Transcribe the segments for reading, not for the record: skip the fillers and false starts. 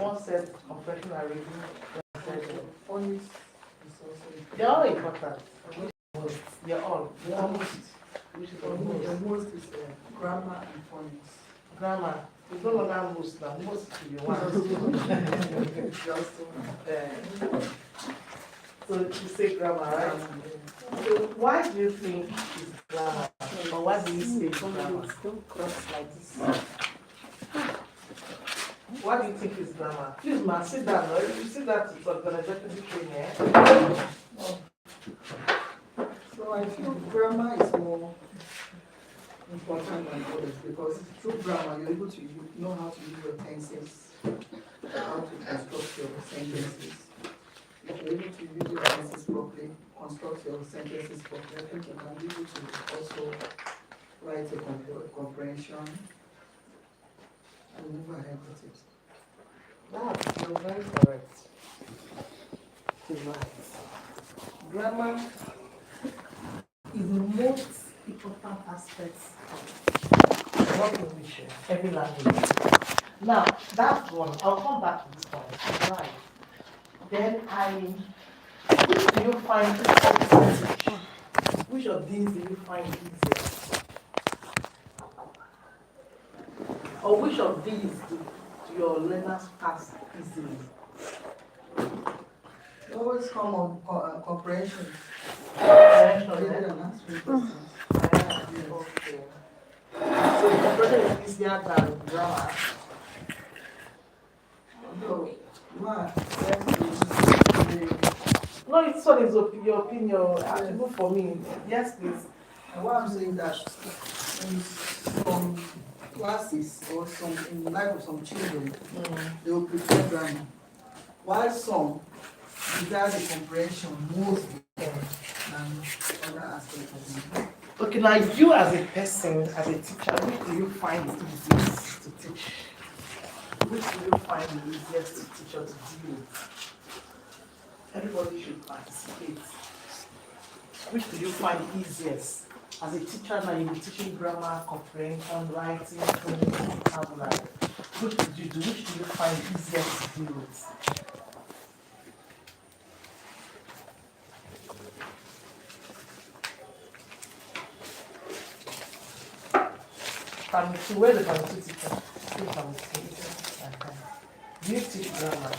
One said compression and reading. Phonics is also They're all important. They're all. the almost. Which is For the me, the most? most is grammar and phonics. Grammar. It's no longer most now. Most to be one. Just So you say grammar, right? So why do you think it's grammar? Or why do you say it's grammar? don't cross like this. Why do you think it's grammar? Please, man, sit down. No? You see that it's organizational training, eh? So I feel grammar is more important than others because through grammar you're able to know how to use your tenses, how to construct your sentences. If you're able to use your tenses properly, construct your sentences properly, I think you can be able to also write a comprehension and move ahead with it. Wow, you're very correct. Grammar is the most important aspect of what English, every language. Now, that's one. I'll come back to this one. Right. Then which do you find easier? Which of these do you find easier? Or which of these do your learners pass easily? It always come on comprehension. Comprehension, Reading eh? and answering questions. Okay. So comprehension is easier than grammar. Although, man, No, it's what is your opinion. Even for me. Yes, please. and why I'm saying that in some classes or in the life of some children, they will prefer grammar, while some desire the comprehension most than other aspects of it. Okay, now you as a person, as a teacher, which do you find it easiest to teach? Which do you find the easiest to teach or to deal with? Everybody should participate. Which do you find easiest? As a teacher, now you'll be teaching grammar, comprehension, writing, vocabulary. Which do you do? Which do you find easiest to deal with? Family two, where the family two teacher? Still family two. Do you teach grammar?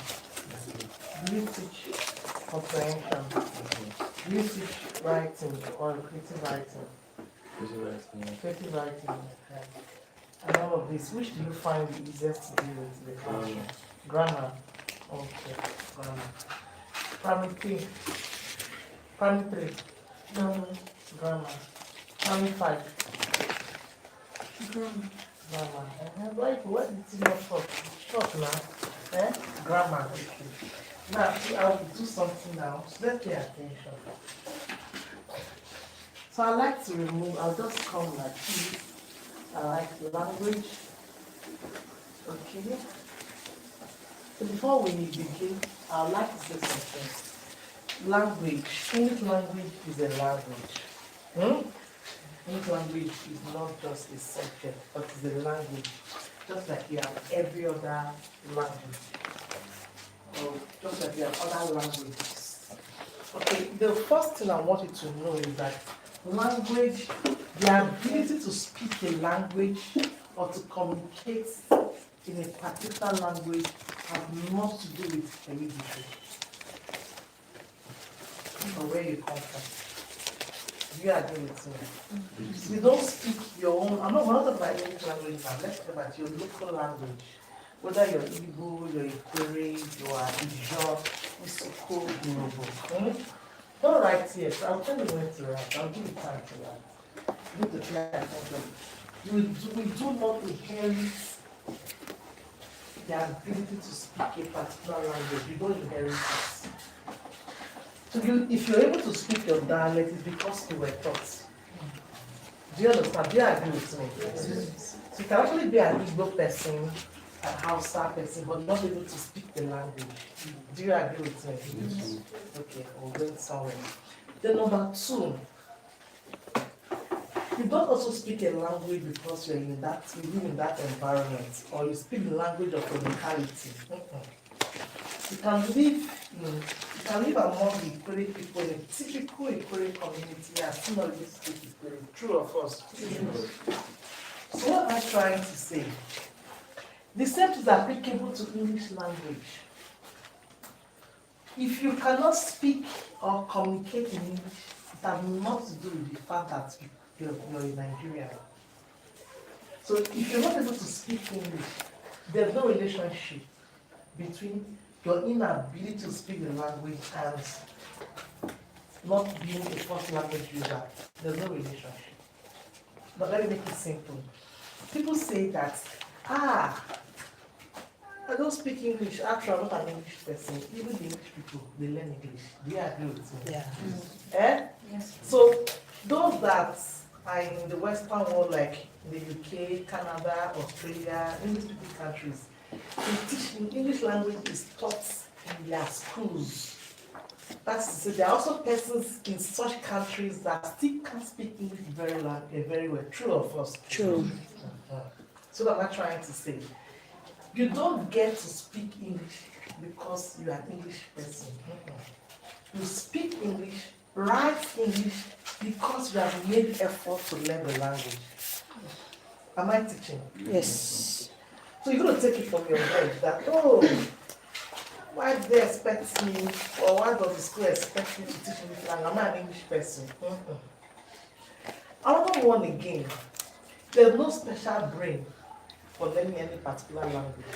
Do you teach comprehension? Do you teach writing or creative writing? Creative writing. Okay. And all of this, which do you find the easiest to deal with in the classroom? Grammar. Okay, grammar. Primary three. Primary three. Grammar. Primary five. Grammar. What did you not short? Short now. Eh? Grammar. Okay. Now, I will do something now. So let's pay attention. So I like to remove, I'll just come like this. I like language. Okay. So before we begin, I would like to say something. Language. English language is a language. English language is not just a subject, but it's a language. Just like you have every other language. Or just like you have other languages. Okay, the first thing I want you to know is that language, the ability to speak a language or to communicate in a particular language has not to do with heredity or where you come from. Do you agree with me? You don't speak your own, we're not talking about English language now, let's talk about your local language. Whether you're Igbo, you're Ikere, you are Ijaw, Isoko, Yoruba. Don't write here, so I'll tell you when to write. I'll give you time to write. You need to pay attention. We do not inherit the ability to speak a particular language. You don't inherit it. So if you're able to speak your dialect, it's because you were taught. Do you understand? Do you agree with me? Yes. So you can actually be an Igbo person, an Hausa person, but not able to speak the language. Do you agree with me? Yes. Okay, we'll go somewhere. Then number two, you don't also speak a language because you live in that environment, or you speak the language of your locality. You can live among the Ikore people in a typical Ikore community and still not able to speak Ikore. True or false? True. So what am I trying to say? The same is applicable to English language. If you cannot speak or communicate in English, it has not to do with the fact that you're in Nigeria. So if you're not able to speak English, there's no relationship between your inability to speak the language and not being a first language user. There's no relationship. But let me make it simple. People say that, I don't speak English. Actually, I'm not an English person. Even the English people, they learn English. Do you agree with me? Yeah. Yes. So those that are in the Western world, like the UK, Canada, Australia, English-speaking countries, they teach English language is taught in their schools. That's to say, there are also persons in such countries that still can't speak English very well. True or false? True. So what am I trying to say? You don't get to speak English because you are an English person. You speak English, write English because you have made effort to learn the language. Am I teaching? Yes. So you're going to take it from your head that, why do they expect me, or why does the school expect me to teach English language? I'm not an English person. Another one again, there's no special brain for learning any particular language.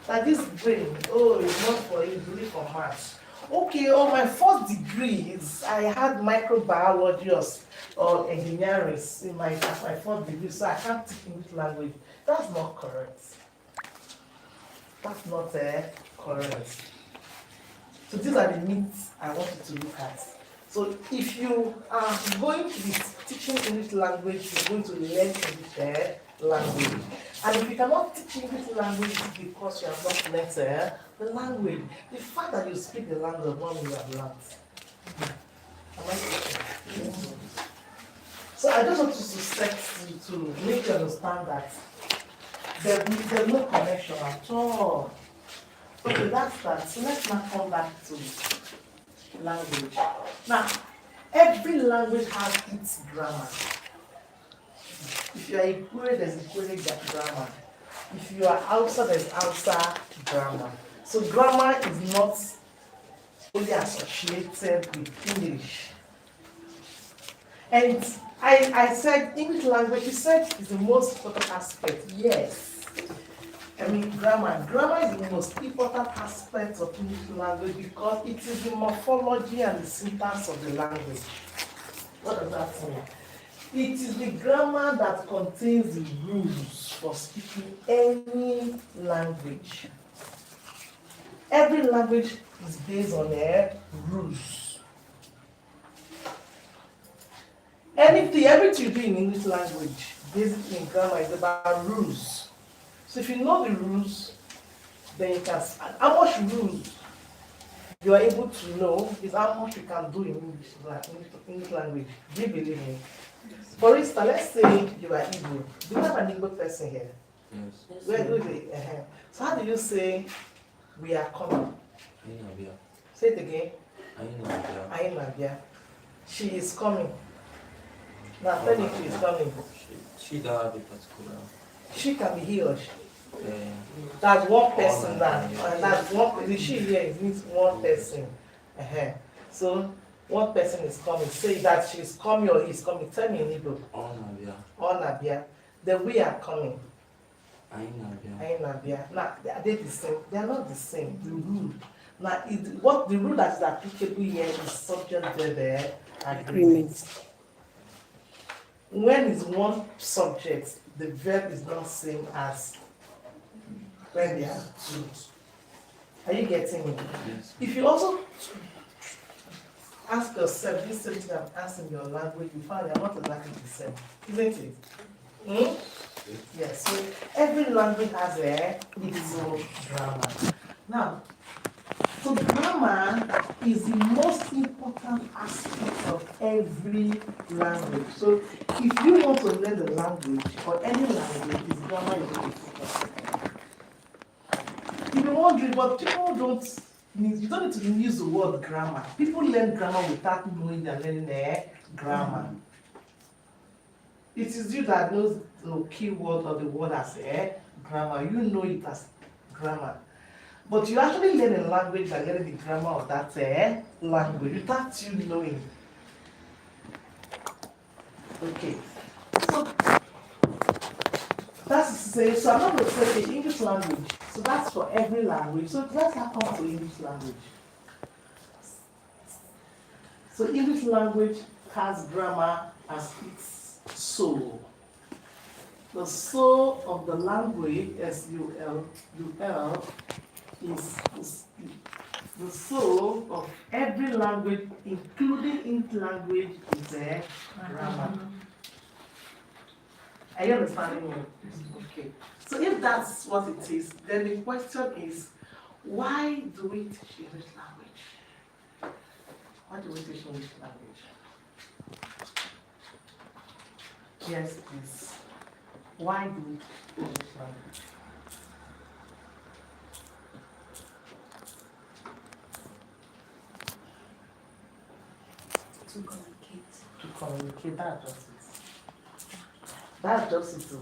Like this brain, it's not for English or maths. Okay, my first degree is I had microbiology or engineering in my first degree, so I can't teach English language. That's not correct. That's not correct. So these are the myths I want you to look at. So if you are going to be teaching English language, you're going to learn English language. And if you cannot teach English language because you have not learned the language, the fact that you speak the language one you have learned. Am I teaching? So I just want to make you understand that there's no connection at all. Okay, that's that. So let's now come back to language. Now, every language has its grammar. If you are Ikure, there's Ikure grammar. If you are Hausa, there's Hausa grammar. So grammar is not only associated with English. And I said English language, you said, is the most important aspect. Yes. I mean, grammar is the most important aspect of English language because it is the morphology and the syntax of the language. What does that mean? It is the grammar that contains the rules for speaking any language. Every language is based on rules. Everything you do in English language, basically in grammar, is about rules. So if you know the rules, then you can. How much rules you are able to know is how much you can do in English language. Do you believe me? Yes. For instance, let's say you are Igbo. Do you have an Igbo person here? Yes. Where do they? So how do you say we are coming? Say it again. Ainabia. She is coming. Now tell me she is coming. She does be particular. She can be he or she. That's one person that's one. She here it means one person. So one person is coming. Say that she is coming or he is coming. Tell me in Igbo. Onabia. Then we are coming. Ainabia. Now are they the same? They are not the same. The rule. Now what the rule that is applicable here is subject verb agreement. When is one subject, the verb is not same as when they are two. Are you getting me? Yes. If you also ask yourself this same thing I'm asking your language, you find they're not exactly the same, isn't it? Yes. So every language has its own grammar. Now, so grammar is the most important aspect of every language. So if you want to learn the language or any language, it's grammar is important. You've been wondering, but people don't need, you don't need to use the word grammar. People learn grammar without knowing they're learning grammar. It is you that knows the keyword or the word as grammar. You know it as grammar. But you actually learn a language by learning the grammar of that language without you knowing. Okay. So that's to say, so I'm not going to say the English language. So that's for every language. So let's come to English language. So English language has grammar as its soul. The soul of the language, S-U-L, is the soul of every language, including English language, is a grammar. Are you understanding me? Okay. So if that's what it is, then the question is, why do we teach English language? Why do we teach English language? Yes, please. Why do we teach English language? To communicate. To communicate, that's just it. That's just it.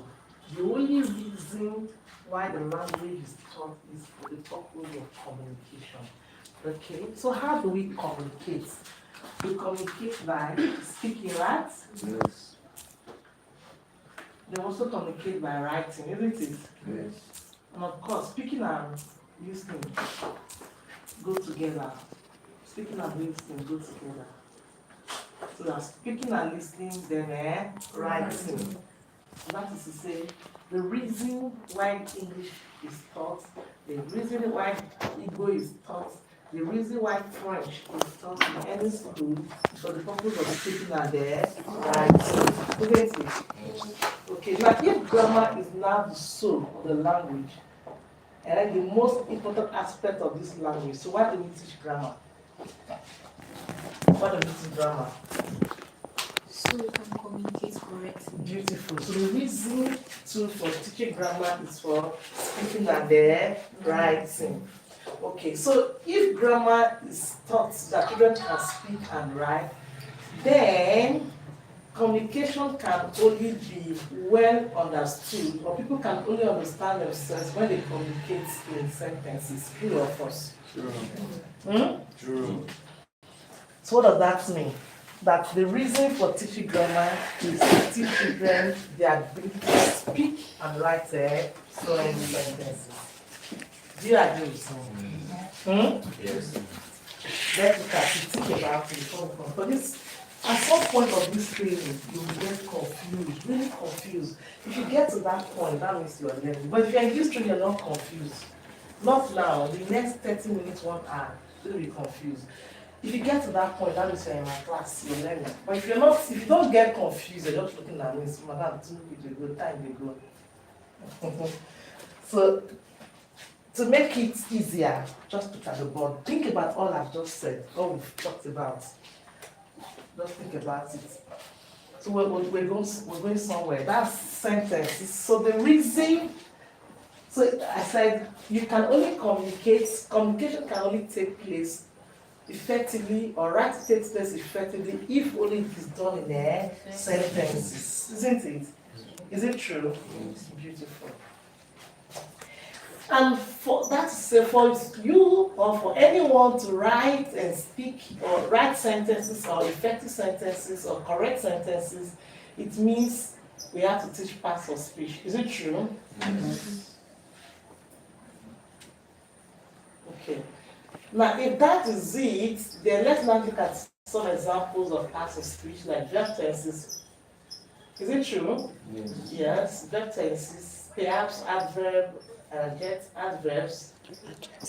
The only reason why the language is taught is for the purpose of communication. Okay, so how do we communicate? We communicate by speaking, right? Yes. They also communicate by writing, isn't it? Yes. And of course, speaking and listening go together. Speaking and listening go together. So that speaking and listening, then writing. That is to say, the reason why English is taught, the reason why Igbo is taught, the reason why French is taught in any school is for the purpose of speaking and writing. Isn't it? Okay, now if grammar is now the soul of the language, and then the most important aspect of this language, so why do we teach grammar? Why do we teach grammar? So you can communicate correctly. Beautiful. So the reason for teaching grammar is for speaking and writing. Okay, so if grammar is taught that children can speak and write, then communication can only be well understood, or people can only understand themselves when they communicate in sentences. True or false? True. True. So what does that mean? That the reason for teaching grammar is to teach children their ability to speak and write fluent sentences. Do you agree with me? Yes. Let's look at it, think about it before we come. But this, at some point of this training, you will get confused, really confused. If you get to that point, that means you are learning. But if you're in this training, you're not confused. Not now, the next 30 minutes, 1 hour, you'll be confused. If you get to that point, that means you're in my class, you're learning. But if you don't get confused, you're just looking at me, madam, 2 weeks ago, time ago. So, to make it easier, just look at the board. Think about all I've just said, all we've talked about. Just think about it. So we're going somewhere. That's sentences. So the reason, so I said, you can only communication can only take place effectively, or writing takes place effectively if only it is done in sentences. Isn't it? Is it true? It's beautiful. And for that to say, for you or for anyone to write and speak or write sentences or effective sentences or correct sentences, it means we have to teach parts of speech. Is it true? Yes. Okay. Now, if that is it, then let's now look at some examples of parts of speech like verb tenses. Is it true? Yes. Yes, verb tenses, perhaps adverb, get adverbs,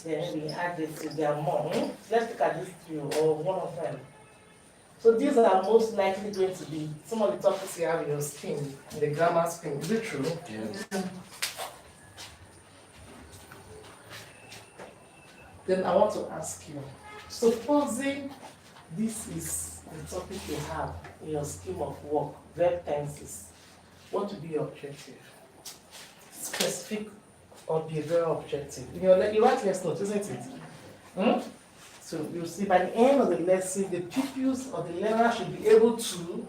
then the adjective, there are more. Let's look at these 3 or one of them. So these are most likely going to be some of the topics you have in your screen, in the grammar screen. Is it true? Yes. Then I want to ask you, supposing this is the topic you have in your scheme of work, verb tenses, what would be your objective? Specific or behavioral objective. You write lesson notes, isn't it? Hmm? So you'll see by the end of the lesson, the pupils or the learner should be able to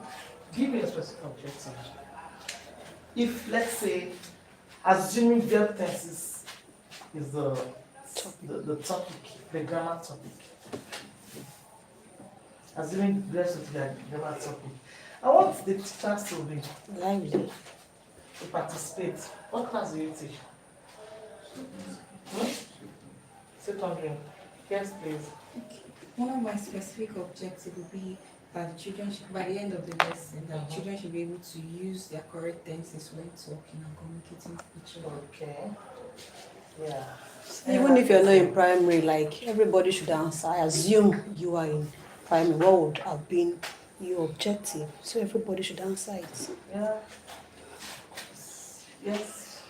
give you a specific objective. If, let's say, assuming verb tenses is the topic, the grammar topic. Assuming verb tenses is the grammar topic. I want the teachers to be Lively. to participate. What class do you teach? Secondary. Yes, please. One of my specific objectives would be that the children, by the end of the lesson, that children should be able to use their correct tenses when talking and communicating with each other. Okay. Yeah. Even if you're not in primary, like everybody should answer. I assume you are in primary. What would have been your objective? So everybody should answer it. Yeah. Yes.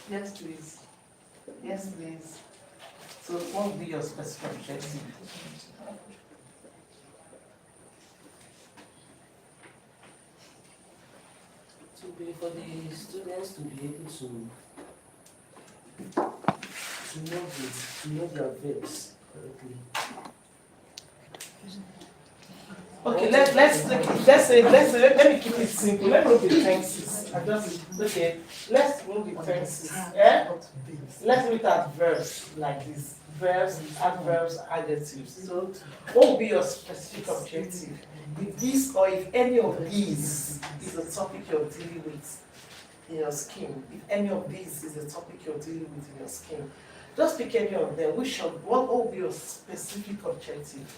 Yes, please. Yes, please. So what will be your specific objective? To be for the students to be able to know their verbs correctly. Okay, let me keep it simple. Let's move the tenses. Let's move the tenses. Yeah? Let's look at verbs like this. Verbs, adverbs, adjectives. So what will be your specific objective? If this or if any of these is a topic you're dealing with in your scheme, if any of these is a topic you're dealing with in your scheme, just pick any of them. What will be your specific objective?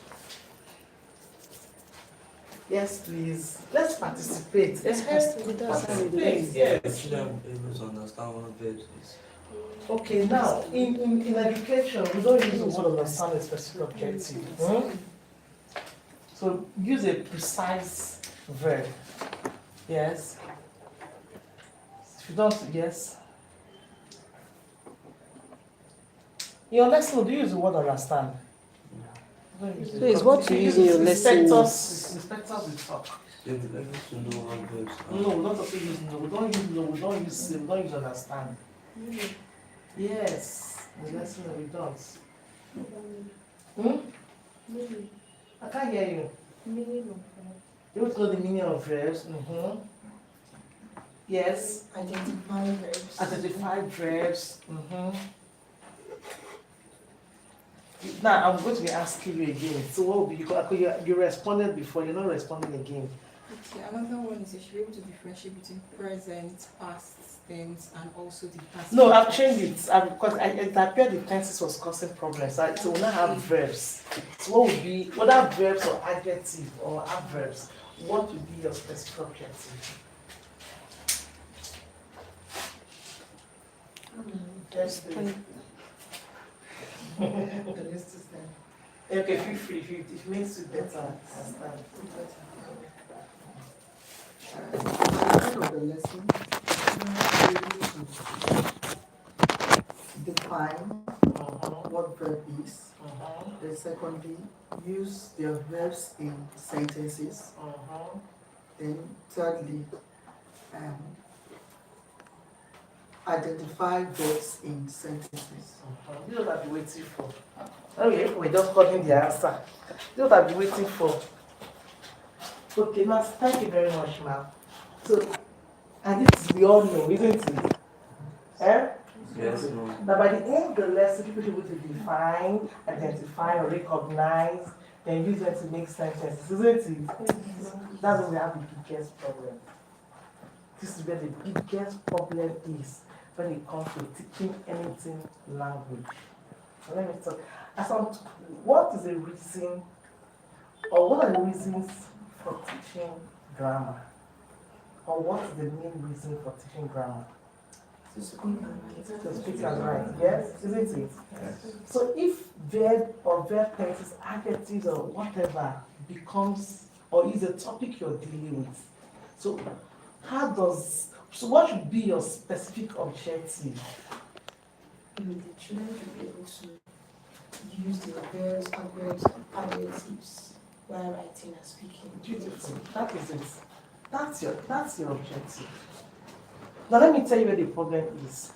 Yes, please. Let's participate. Let's participate. That's how we do it. Yes. Children be able to understand what verbs is. Okay, now in education, we don't use the word understand a specific objective. Hmm? So use a precise verb. Yes. If you don't, yes. In your lesson, do you use the word understand? So it's what you use in your lesson. Inspectors will talk. They will be able to know what verbs are. No, we don't say use no. We don't use no. We don't use understand. Yes, the lesson that we don't. I can't hear you. You want to know the meaning of verbs? Yes. Identify verbs. Identify verbs. Now I'm going to be asking you again. So what will be you responded before, you're not responding again. Okay, another one is you should be able to differentiate between present, past tense, and also the past. No, I've changed it because it appeared the tenses was causing problems. So we now have verbs. So what would be, whether verbs or adjective or adverbs, what would be your specific objective? Yes, please. The rest is there. Okay, feel free. If it makes you better, understand. At the end of the lesson, you will be able to define what verb is. Then secondly, use their verbs in sentences. Then thirdly, identify verbs in sentences. This is what I've been waiting for. Okay, we're just calling the answer. This is what I've been waiting for. Okay, now thank you very much, ma'am. So, and this we all know, isn't it? Yes, no. Now, by the end of the lesson, people should be able to define, identify, or recognize, then use them to make sentences, isn't it? That's where we have the biggest problem. This is where the biggest problem is when it comes to teaching anything language. So let me talk. What is the reason, or what are the reasons for teaching grammar? Or what is the main reason for teaching grammar? To speak and write. To speak and write, yes? Isn't it? Yes. So if verb or verb tenses, adjectives or whatever becomes or is a topic you're dealing with, so what should be your specific objective? The children should be able to use their verbs, adverbs, and adjectives while writing and speaking. Beautiful. That is it. That's your objective. Now let me tell you where the problem is.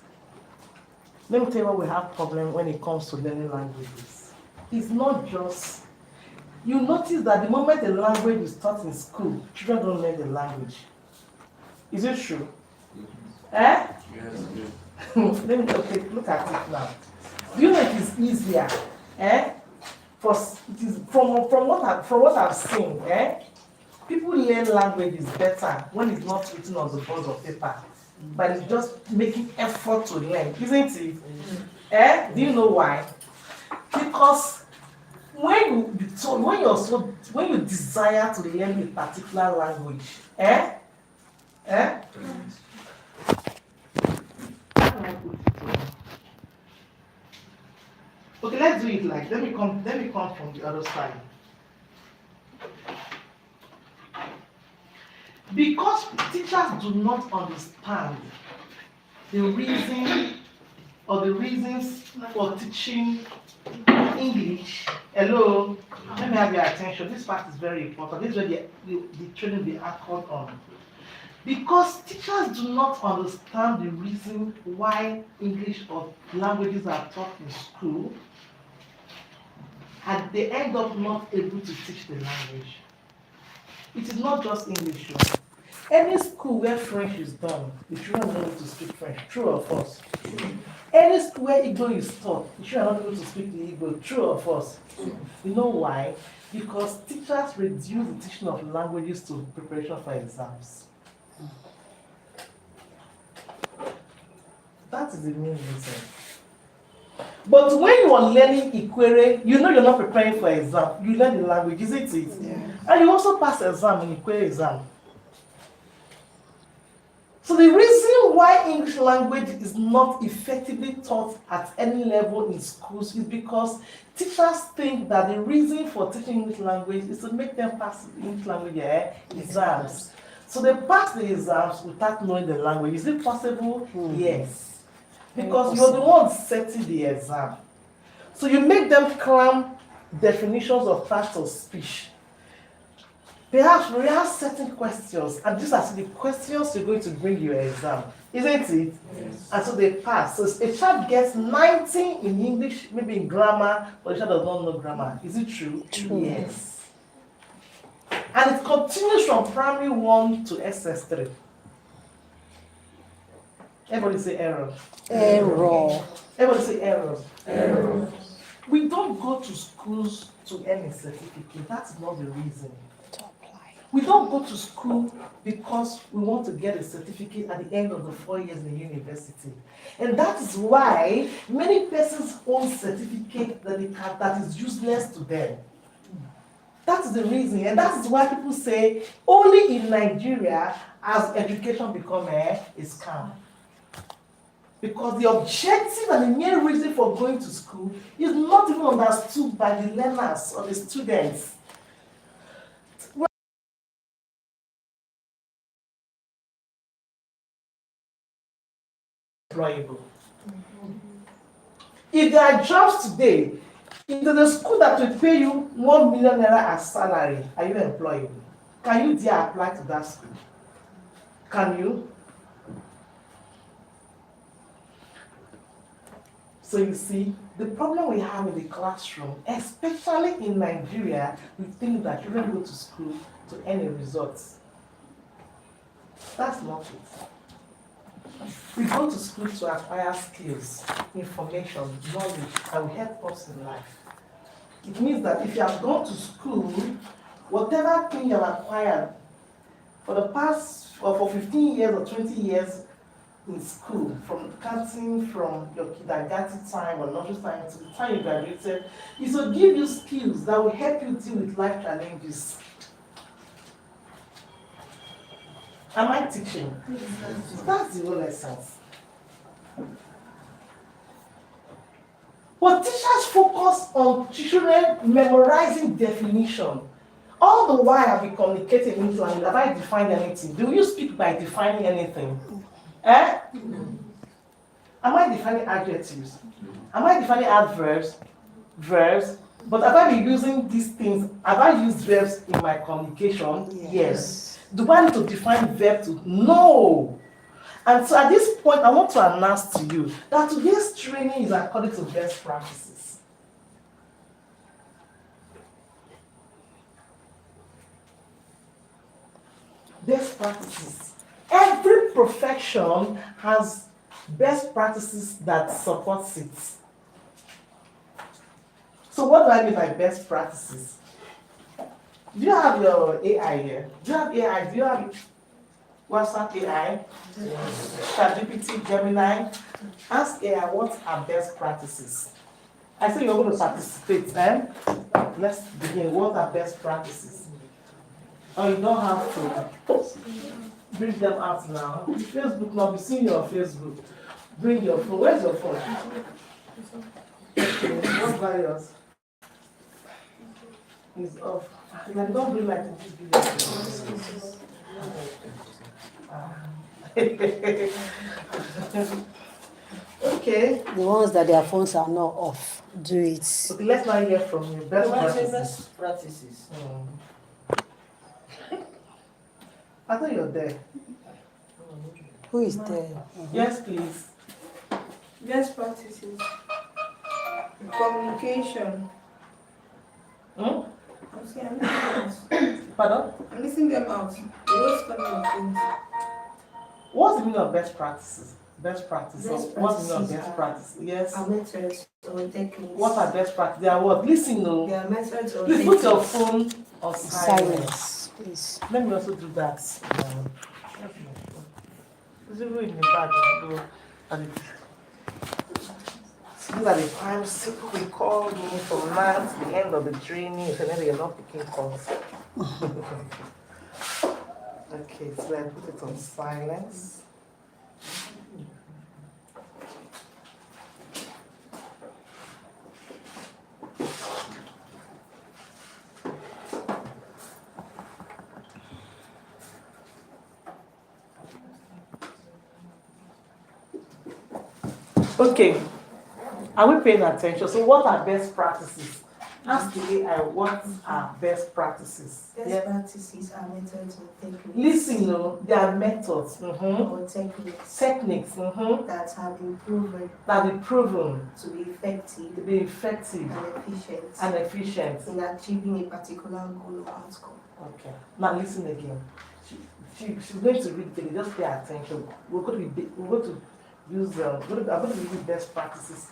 Let me tell you why we have problem when it comes to learning languages. It's not just, you notice that the moment a language is taught in school, children don't learn the language. Is it true? Eh? Let me look at it now. Do you know it is easier? Eh? It is from what I've seen, eh? People learn languages better when it's not written on the board of paper, but it's just making effort to learn, isn't it? Eh? Do you know why? Because when you desire to learn a particular language, eh? Eh? Okay, let's do it like, let me come from the other side. Because teachers do not understand the reason or the reasons for teaching English. Hello, let me have your attention. This part is very important. This is where the training they are called on. Because teachers do not understand the reason why English or languages are taught in school, and they end up not able to teach the language. It is not just English. Any school where French is done, the children are not able to speak French. True or false? Any school where Igbo is taught, the children are not able to speak the Igbo. True or false? You know why? Because teachers reduce the teaching of languages to preparation for exams. That is the main reason. But when you are learning Ikwere, you know you're not preparing for exam. You learn the language, isn't it? Yeah. And you also pass exam in Ikwere exam. So the reason why English language is not effectively taught at any level in schools is because teachers think that the reason for teaching English language is to make them pass the English language exams. So they pass the exams without knowing the language. Is it possible? Yes. Because you're the one setting the exam. So you make them cram definitions of parts of speech. Perhaps we have certain questions, and these are the questions you're going to bring your exam, isn't it? Yes. And so they pass. So a child gets 90 in English, maybe in grammar, but the child does not know grammar. Is it true? True. Yes. And it continues from primary 1 to SS3. Everybody say error. Error. Everybody say error. Error. We don't go to schools to earn a certificate. That's not the reason. We don't go to school because we want to get a certificate at the end of the 4 years in the university. And that is why many persons own certificate that is useless to them. That is the reason. And that is why people say only in Nigeria has education become a scam. Because the objective and the main reason for going to school is not even understood by the learners or the students. Employable. If there are jobs today, if there's a school that will pay you 1 million naira as salary, are you employable? Can you dare apply to that school? Can you? So you see, the problem we have in the classroom, especially in Nigeria, we think that children go to school to earn a result. That's not it. We go to school to acquire skills, information, knowledge that will help us in life. It means that if you have gone to school, whatever thing you have acquired for the past, or for 15 years or 20 years in school, from starting from your kindergarten time or nursery time to the time you graduated, is to give you skills that will help you deal with life challenges. Am I teaching? That's the whole essence. But teachers focus on children memorizing definition. All the while I've been communicating in English language, have I defined anything? Do you speak by defining anything? Eh? Am I defining adjectives? Am I defining adverbs? Verbs? But have I been using these things? Have I used verbs in my communication? Yes. Do I need to define verb to? No. And so at this point, I want to announce to you that today's training is according to best practices. Best practices. Every profession has best practices that supports it. So what do I mean by best practices? Do you have your AI here? Do you have AI? Do you have WhatsApp AI? ChatGPT, Gemini? Ask AI what are best practices. I say you're going to participate, eh? Let's begin. What are best practices? Oh, you don't have to bring them out now. Facebook, now be seeing your Facebook. Bring your phone. Where's your phone? Okay, what virus? It's off. Like, don't bring like this video. Okay. The ones that their phones are not off, do it. Okay, let's now hear from you. Best What are the practices. best practices? I thought you're there. Who is there? Yes, please. Best practices. Communication. Hmm? I'm saying, I'm listening out. Pardon? I'm listening them out. They don't spell your things. What's the meaning of best practices? Best practices. Best What's the meaning of practices best are- practices? Yes. Our methods or techniques. What are best practices? They are what? Listen, no. There are methods or Please put your techniques. phone on silent. Silence, please. Let me also do that. Where's my phone? It's even in the bag. Though. And it- These are the times people will call me from now to the end of the training, and then you're not picking calls. Okay, so I put it on silence. Okay, are we paying attention? So what are best practices? Ask the AI what are best practices. Best Yeah. practices are methods or techniques. Listen, no, there are methods, Or techniques techniques that have been proven that are proven to be effective to be effective and efficient and efficient. in achieving a particular goal or outcome. Okay, now listen again. She's going to read it, just pay attention. We're going to use, I'm going to give you best practices.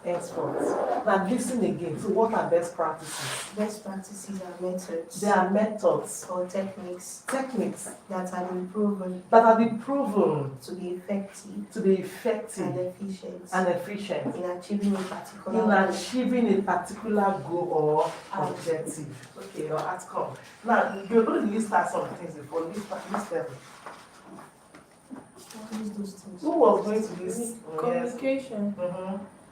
Henceforth. Now listen again. So what are best practices? Best practices are methods There are methods, or techniques techniques that have been proven that have been proven to be effective to be and effective efficient and efficient in achieving a particular in goal. achieving a particular goal or objective. Okay, or outcome. Now, you're going to list out some things before list level. What is those things? Who was going to list? Communication,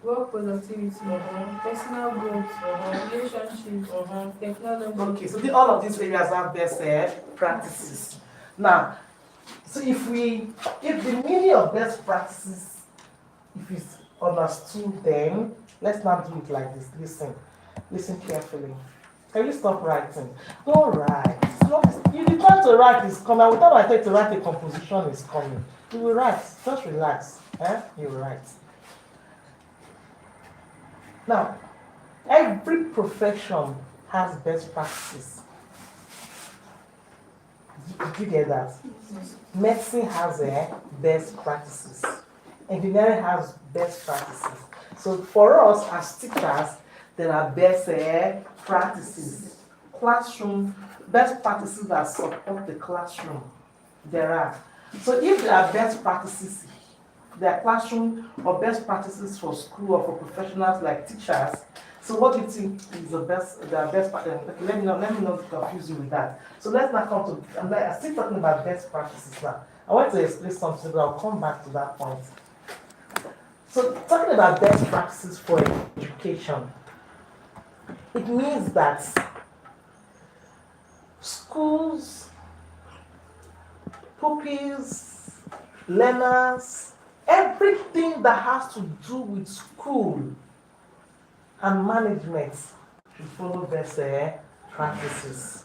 work productivity, Mhm. personal growth, relationships, technology. Okay, so all of these areas have best practices. Now, so if the meaning of best practices, if it's understood, then let's not do it like this. Listen carefully. Can you stop writing? Don't write. You the time to write is coming. Every time I take to write a composition is coming. You will write. Just relax. You will write. Now, every profession has best practices. Did you get that? Medicine has best practices. Engineering has best practices. So for us as teachers, there are best practices. Classroom, best practices that support the classroom. There are. So if there are best practices, there are classroom or best practices for school or for professionals like teachers. So what do you think is the best practices? Let me not confuse you with that. So let's not come to, I'm still talking about best practices now. I want to explain something, but I'll come back to that point. So talking about best practices for education, it means that schools, pupils, learners, everything that has to do with school and management should follow best practices.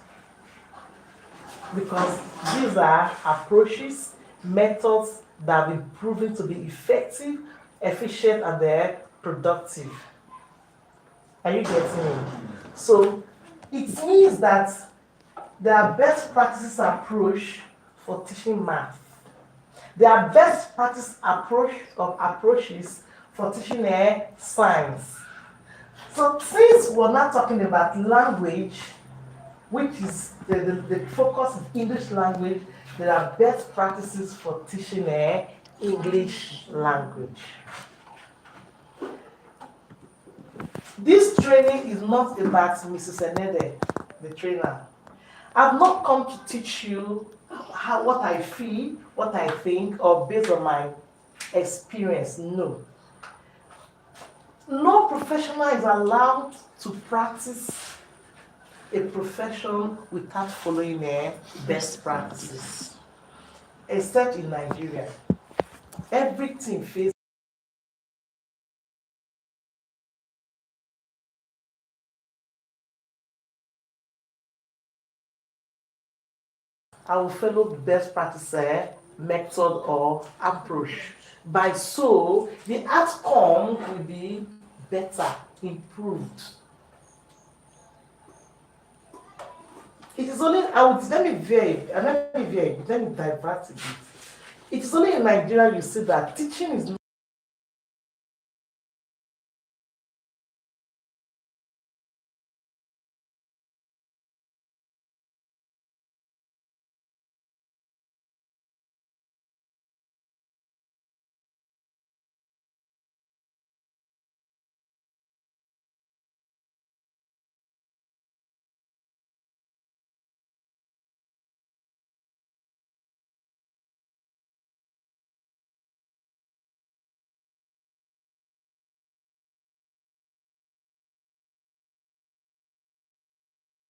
Because these are approaches, methods that have been proven to be effective, efficient, and they're productive. Are you getting me? So it means that there are best practices approach for teaching math. There are best practice approaches for teaching science. So since we're not talking about language, which is the focus of English language, there are best practices for teaching English language. This training is not about Mrs. Enede, the trainer. I've not come to teach you what I feel, what I think, or based on my experience. No. No professional is allowed to practice a profession without following best practices, except in Nigeria. Everything faces. I will follow the best practice method or approach. By so, the outcome will be better, improved. It is only, let me divert a bit. It is only in Nigeria you see that teaching is not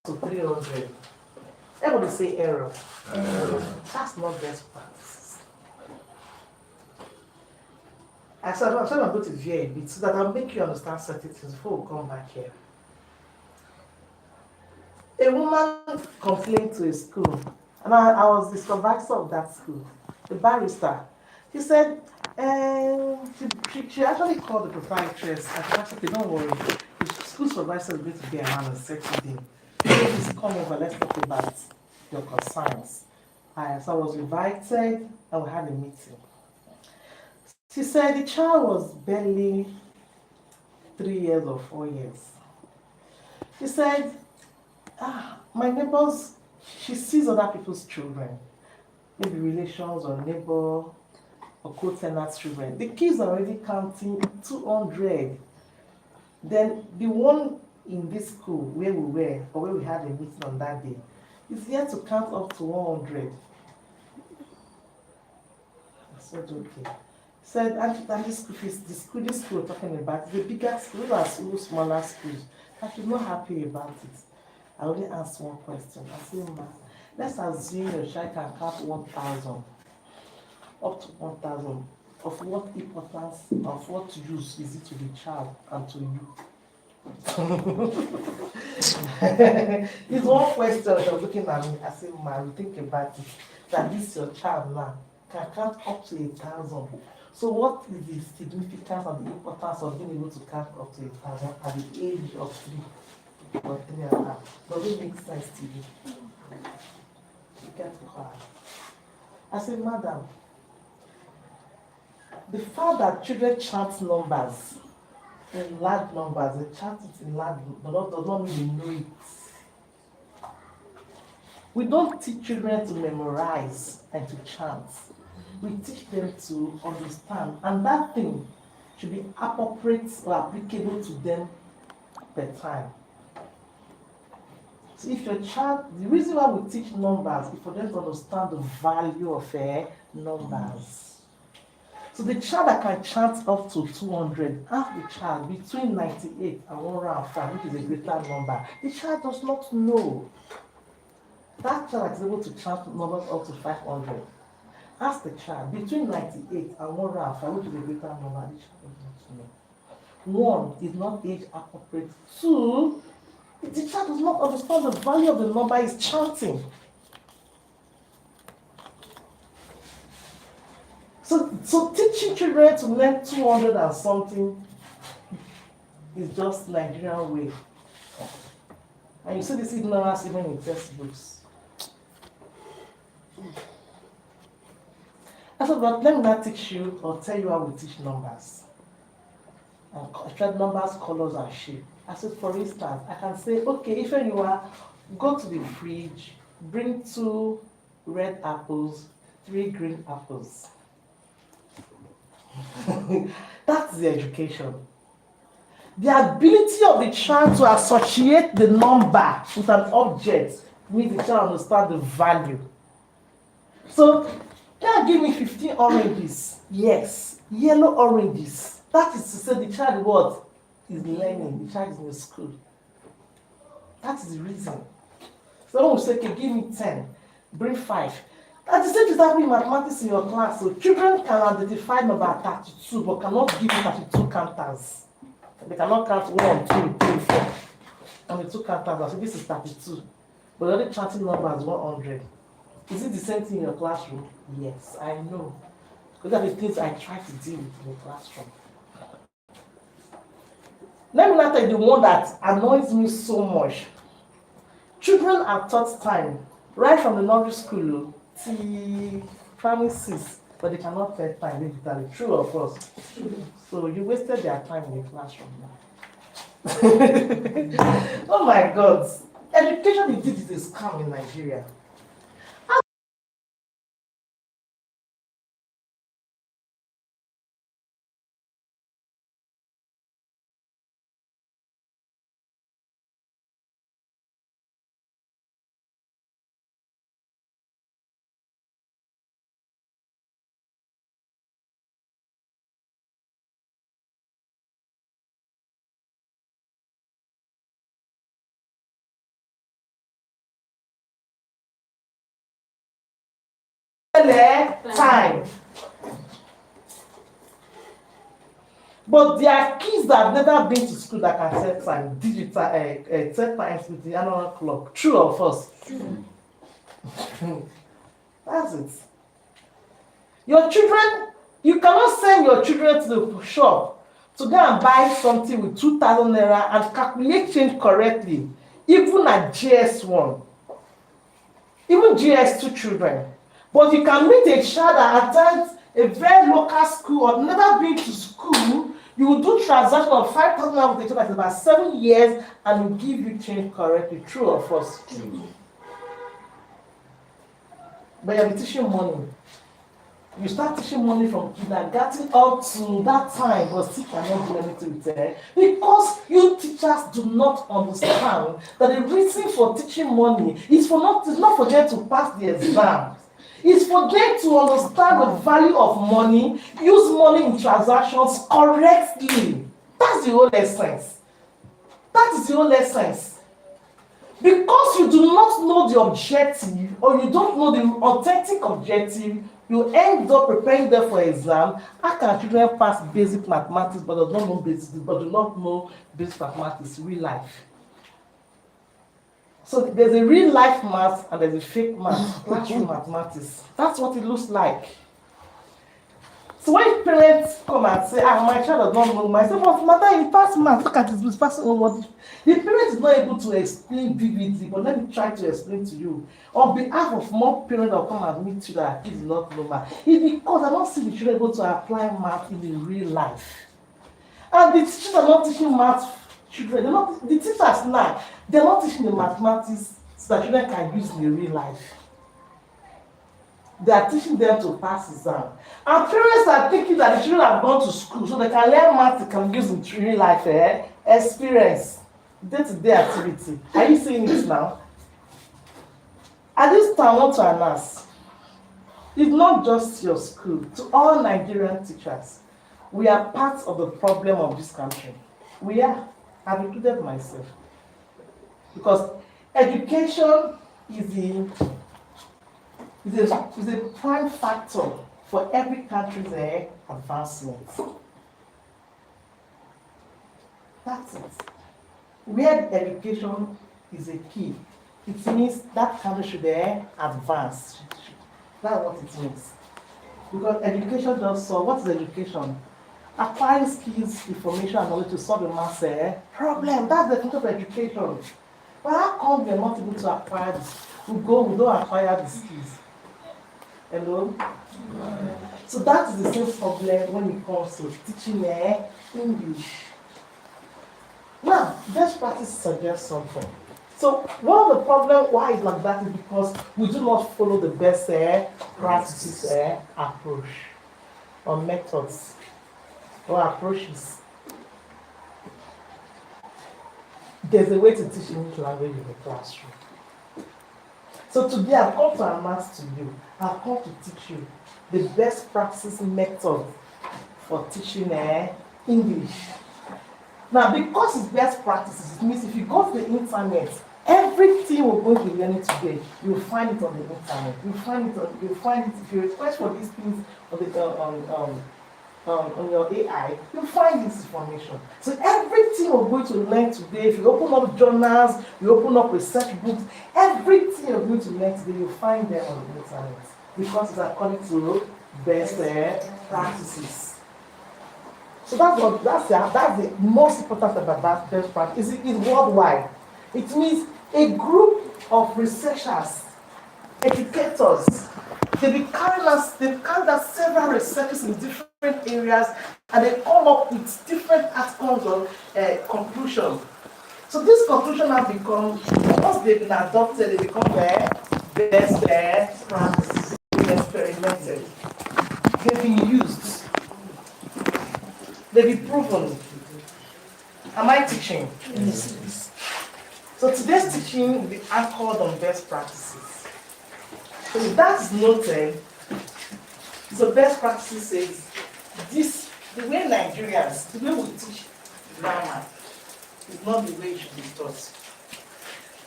to 300. Everybody say error. That's not best practice. I'm trying to go to veer a bit so that I'll make you understand certain things before we come back here. A woman complained to a school, and I was the supervisor of that school, the barrister. He said, she actually called the proprietress and she said, okay, don't worry, the school supervisor is going to be around and settle in. Please come over, let's talk about your concerns. So I was invited and we had a meeting. She said the child was barely 3 years or 4 years. She said, my neighbors, she sees other people's children, maybe relations or neighbor or co-tenants' children. The kids are already counting 200. Then the one in this school where we were, or where we had a meeting on that day, is yet to count up to 100. I said, okay. Said, and this school we're talking about, the bigger schools are smaller schools. And she's not happy about it. I only asked one question. I said, ma, let's assume your child can count 1,000, up to 1,000. Of what importance, of what use is it to the child and to you? It's one question. She was looking at me. I said, ma, you think about it. That this your child now can count up to 1,000. So what is the significance and the importance of being able to count up to 1,000 at the age of 3 or 3.5? Does it make sense to you? You get to her. I said, madam, the fact that children chant numbers in large numbers, they chant it in large numbers, does not mean they know it. We don't teach children to memorize and to chant. We teach them to understand, and that thing should be appropriate or applicable to them per time. So if your child, the reason why we teach numbers is for them to understand the value of numbers. So the child that can chant up to 200, ask the child between 98 and 105, which is a greater number. The child does not know. That child that is able to chant numbers up to 500. Ask the child between 98 and 105, which is a greater number. The child does not know. 1 is not age appropriate. 2, the child does not understand the value of the number he's chanting. So teaching children to learn 200 and something is just Nigerian way. And you see this ignorance even in textbooks. I said, but let me not teach you or tell you how we teach numbers. And I tried numbers, colors, and shape. I said, for instance, I can say, okay, if you are, go to the fridge, bring 2 red apples, 3 green apples. That's the education. The ability of the child to associate the number with an object means the child understand the value. So, can you give me 15 oranges? Yes. Yellow oranges. That is to say the child what? Is learning. The child is in the school. That is the reason. Someone will say, okay, give me 10. Bring 5. That's the same thing happening in mathematics in your class. So children can identify number 32 but cannot give you 32 counters. They cannot count 1, 2, 3, 4. And the 2 counters. So this is 32. But the only counting number is 100. Is it the same thing in your classroom? Yes, I know. Because those are the things I try to deal with in the classroom. Let me not tell you the one that annoys me so much. Children are taught time, right from the nursery school till primary 6, but they cannot tell time digitally. True or false? So you wasted their time in the classroom now. Oh my God. Education indeed is a scam in Nigeria. Time. But there are kids that have never been to school that can set time, digital, set times with the annual clock. True or false? True. That's it. Your children, you cannot send your children to the shop to go and buy something with 2,000 naira and calculate change correctly, even at GS1, even GS2 children. But you can meet a child that attends a very local school or never been to school, you will do transaction of 5,000 naira with a child that's about 7 years and will give you change correctly. True or false? True. But you'll be teaching money. You start teaching money from kindergarten up to that time, but still cannot do anything with it. Because you teachers do not understand that the reason for teaching money is not for them to pass the exam. It's for them to understand the value of money, use money in transactions correctly. That's the whole essence. That is the whole essence. Because you do not know the objective or you don't know the authentic objective, you end up preparing them for exam. How can children pass basic mathematics but do not know basic mathematics, real life? So there's a real life math and there's a fake math, classroom mathematics. That's what it looks like. So when parents come and say, my child does not know math, I say, but mother, you pass math, look at this, passing over. The parent is not able to explain vividly, but let me try to explain to you. On behalf of more parents that will come and meet you that kids do not know math, it's because I don't see the children able to apply math in the real life. And the teachers are not teaching math children, the teachers now, they're not teaching the mathematics so that children can use in the real life. They are teaching them to pass exam. And parents are thinking that the children have gone to school so they can learn math they can use in real life, experience, day-to-day activity. Are you seeing it now? At this time, I want to announce, it's not just your school. To all Nigerian teachers, we are part of the problem of this country. We are. I've included myself. Because education is a prime factor for every country's advancement. That's it. Where education is a key, it means that country should advance. That's what it means. Because education does solve. What is education? Acquiring skills, information, and knowledge to solve a mass problem. That's the definition of education. But how come we are not able to acquire this? We don't acquire the skills. Hello? So that is the same problem when it comes to teaching English. Now, best practice suggests something. So one of the problems why it's like that is because we do not follow the best practices approach or methods or approaches. There's a way to teach English language in the classroom. So today I've come to announce to you, I've come to teach you the best practice method for teaching English. Now, because it's best practices, it means if you go to the internet, everything we're going to be learning today, you'll find it on the internet. You'll find it if you request for these things on your AI, you'll find this information. So everything we're going to learn today, if you open up journals, you open up research books, everything you're going to learn today, you'll find them on the internet because it's according to best practices. So that's the most important about that best practice. It's worldwide. It means a group of researchers, educators, they've carried out several researches in different areas, and they come up with different outcomes of conclusions. So this conclusion has become, once they've been adopted, they become best practices. They've been experimented. They've been used. They've been proven. Am I teaching? Yes. So today's teaching will be anchored on best practices. So if that is noted, so best practices says this, the way Nigerians, the way we teach grammar is not the way it should be taught.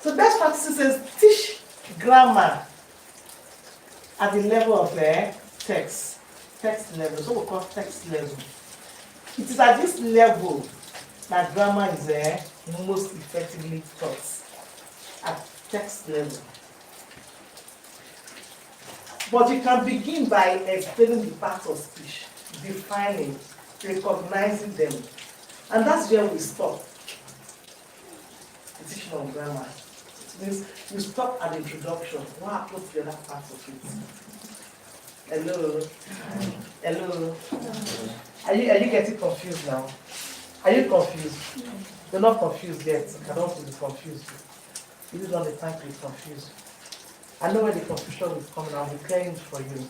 So best practices says teach grammar at the level of the text level. So we call text level. It is at this level that grammar is most effectively taught, at text level. But you can begin by explaining the parts of speech, defining, recognizing them. And that's where we stop the teaching of grammar. It means you stop at the introduction. What happens to the other parts of it? Hello? Hello? Are you getting confused now? Are you confused? You're not confused yet. I don't want to be confused. This is not the time to be confused. I know where the confusion is coming. I'll be clearing it for you.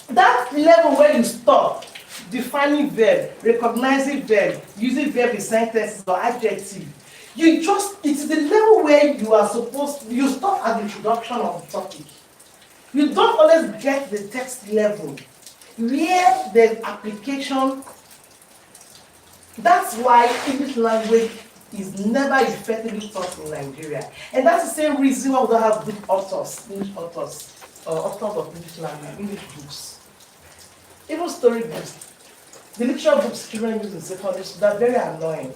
That level where you stop, defining verb, recognizing verb, using verb in sentences or adjective, it's the level where you stop at the introduction of the topic. You don't always get the text level where the application. That's why English language is never effectively taught in Nigeria. And that's the same reason why we don't have good authors, English authors, or authors of English language, English books. Even story books. The literature books children use in secondary school, they're very annoying.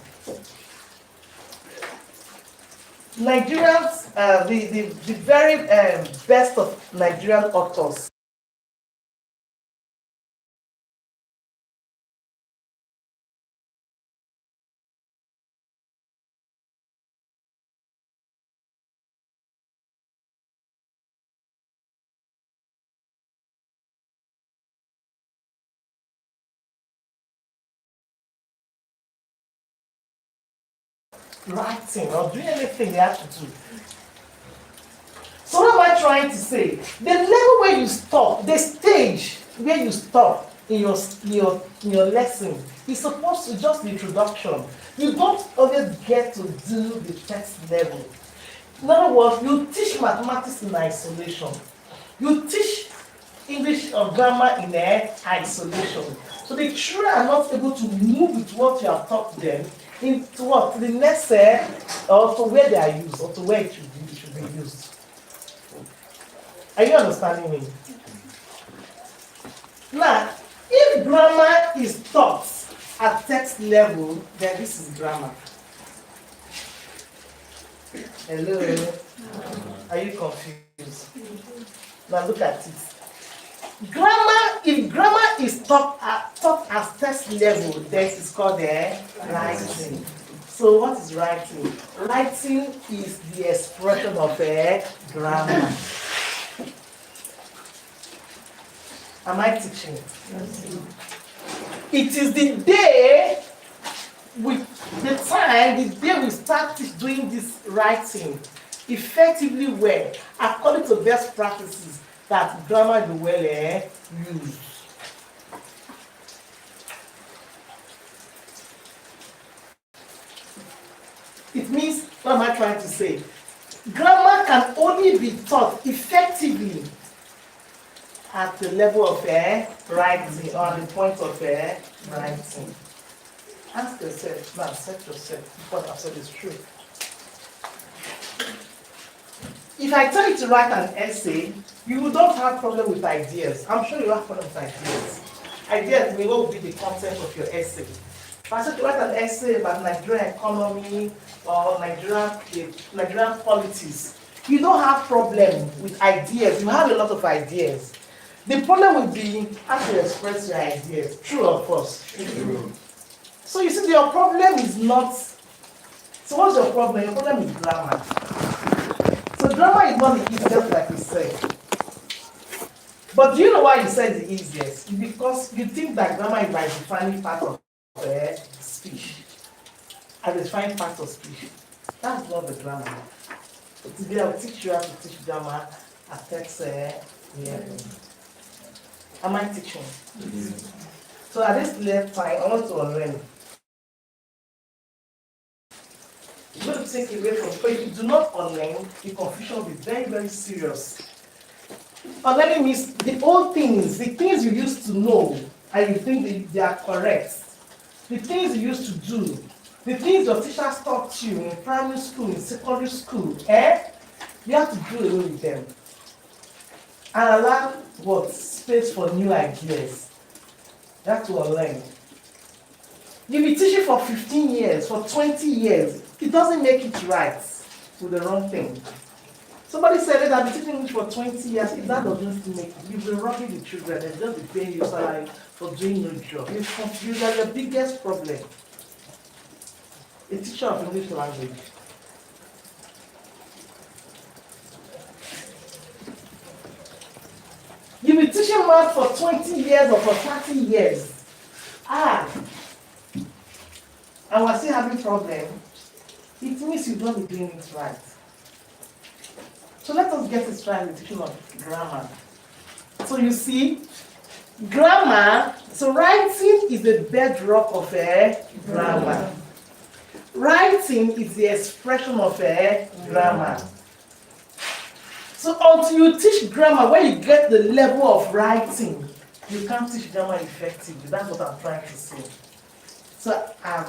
Nigerians, the very best of Nigerian authors writing or doing anything they have to do. So what am I trying to say? The level where you stop, the stage where you stop in your lesson is supposed to just the introduction. You don't always get to do the text level. In other words, you teach mathematics in isolation. You teach English or grammar in isolation. So the children are not able to move with what you have taught them into what? To the next or to where they are used, or to where it should be used. Are you understanding me? Now, if grammar is taught at text level, then this is grammar. Hello? Are you confused? Now look at it. Grammar, if grammar is taught as test level, then it's called writing. So what is writing? Writing is the expression of grammar. Am I teaching? Yes. It is the day the day we start doing this writing effectively well, according to best practices, that grammar is well used. It means, what am I trying to say? Grammar can only be taught effectively at the level of writing, or the point of writing. Ask yourself, now set yourself, what I've said is true. If I tell you to write an essay, you don't have problem with ideas. I'm sure you have problem with ideas. Ideas may what will be the content of your essay. If I said to write an essay about Nigerian economy or Nigerian politics, you don't have problem with ideas. You have a lot of ideas. The problem will be how to express your ideas. True or false? True. So you see, your problem is not. So what's your problem? Your problem is grammar. So grammar is not the easiest, like we said. But do you know why you said the easiest? Because you think that grammar is like defining part of speech. As a defining part of speech. That's not the grammar. So today I'll teach you how to teach grammar at text level. Am I teaching? Yes. So at this left time, I want to unlearn. You're going to take away from, but if you do not unlearn, the confusion will be very, very serious. Unlearning means the old things, the things you used to know, and you think they are correct. The things you used to do, the things your teachers taught you in primary school, in secondary school, you have to do away with them. And allow what? Space for new ideas. You have to unlearn. You'll be teaching for 15 years, for 20 years. It doesn't make it right with the wrong thing. Somebody said that I've been teaching English for 20 years. If that doesn't make it, you've been robbing the children and just be paying your salary for doing your job. You're confused. That's the biggest problem. A teacher of English language. You've been teaching math for 20 years or for 30 years. And we're still having problems. It means you've not been doing it right. So let us get it right with the teaching of grammar. So you see, grammar, so writing is the bedrock of grammar. Writing is the expression of grammar. So until you teach grammar, when you get the level of writing, you can't teach grammar effectively. That's what I'm trying to say. So I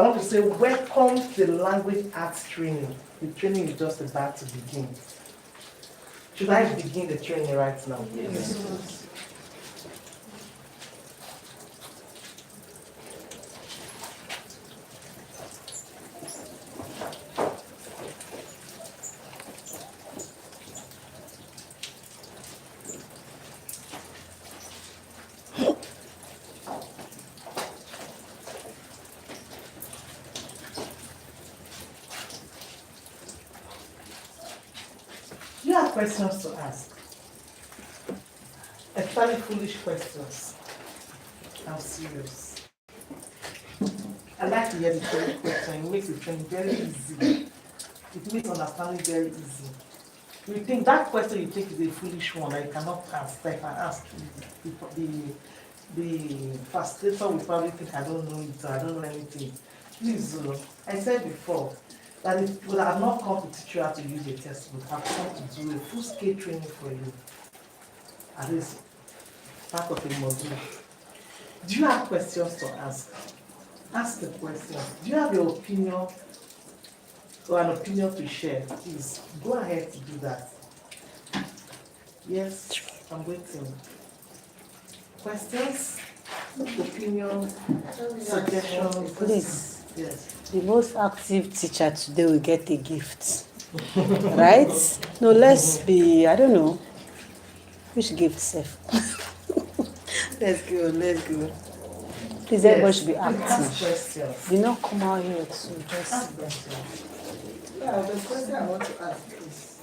want to say, welcome to the language arts training. The training is just about to begin. Should I begin the training right now? Yes. You have questions to ask. Especially foolish questions. I'm serious. I like to hear the foolish question. It makes the training very easy. It makes understanding very easy. You think that question you think is a foolish one that you cannot ask, that I can ask. The facilitator will probably think I don't know it or I don't know anything. Please, I said before, that it would have not come to teach you how to use a textbook, have come to do a full-scale training for you. At least part of a module. Do you have questions to ask? Ask the question. Do you have your opinion or an opinion to share? Please go ahead to do that. Yes, I'm waiting. Questions? Opinion? Suggestions? Please. Yes. The most active teacher today will get a gift. Right? No, let's be, I don't know. Which gift, safe? Let's go, let's go. Please, Yes, everybody should be ask active. questions. Do not come out here to just. Ask questions. Yeah, the question I want to ask is,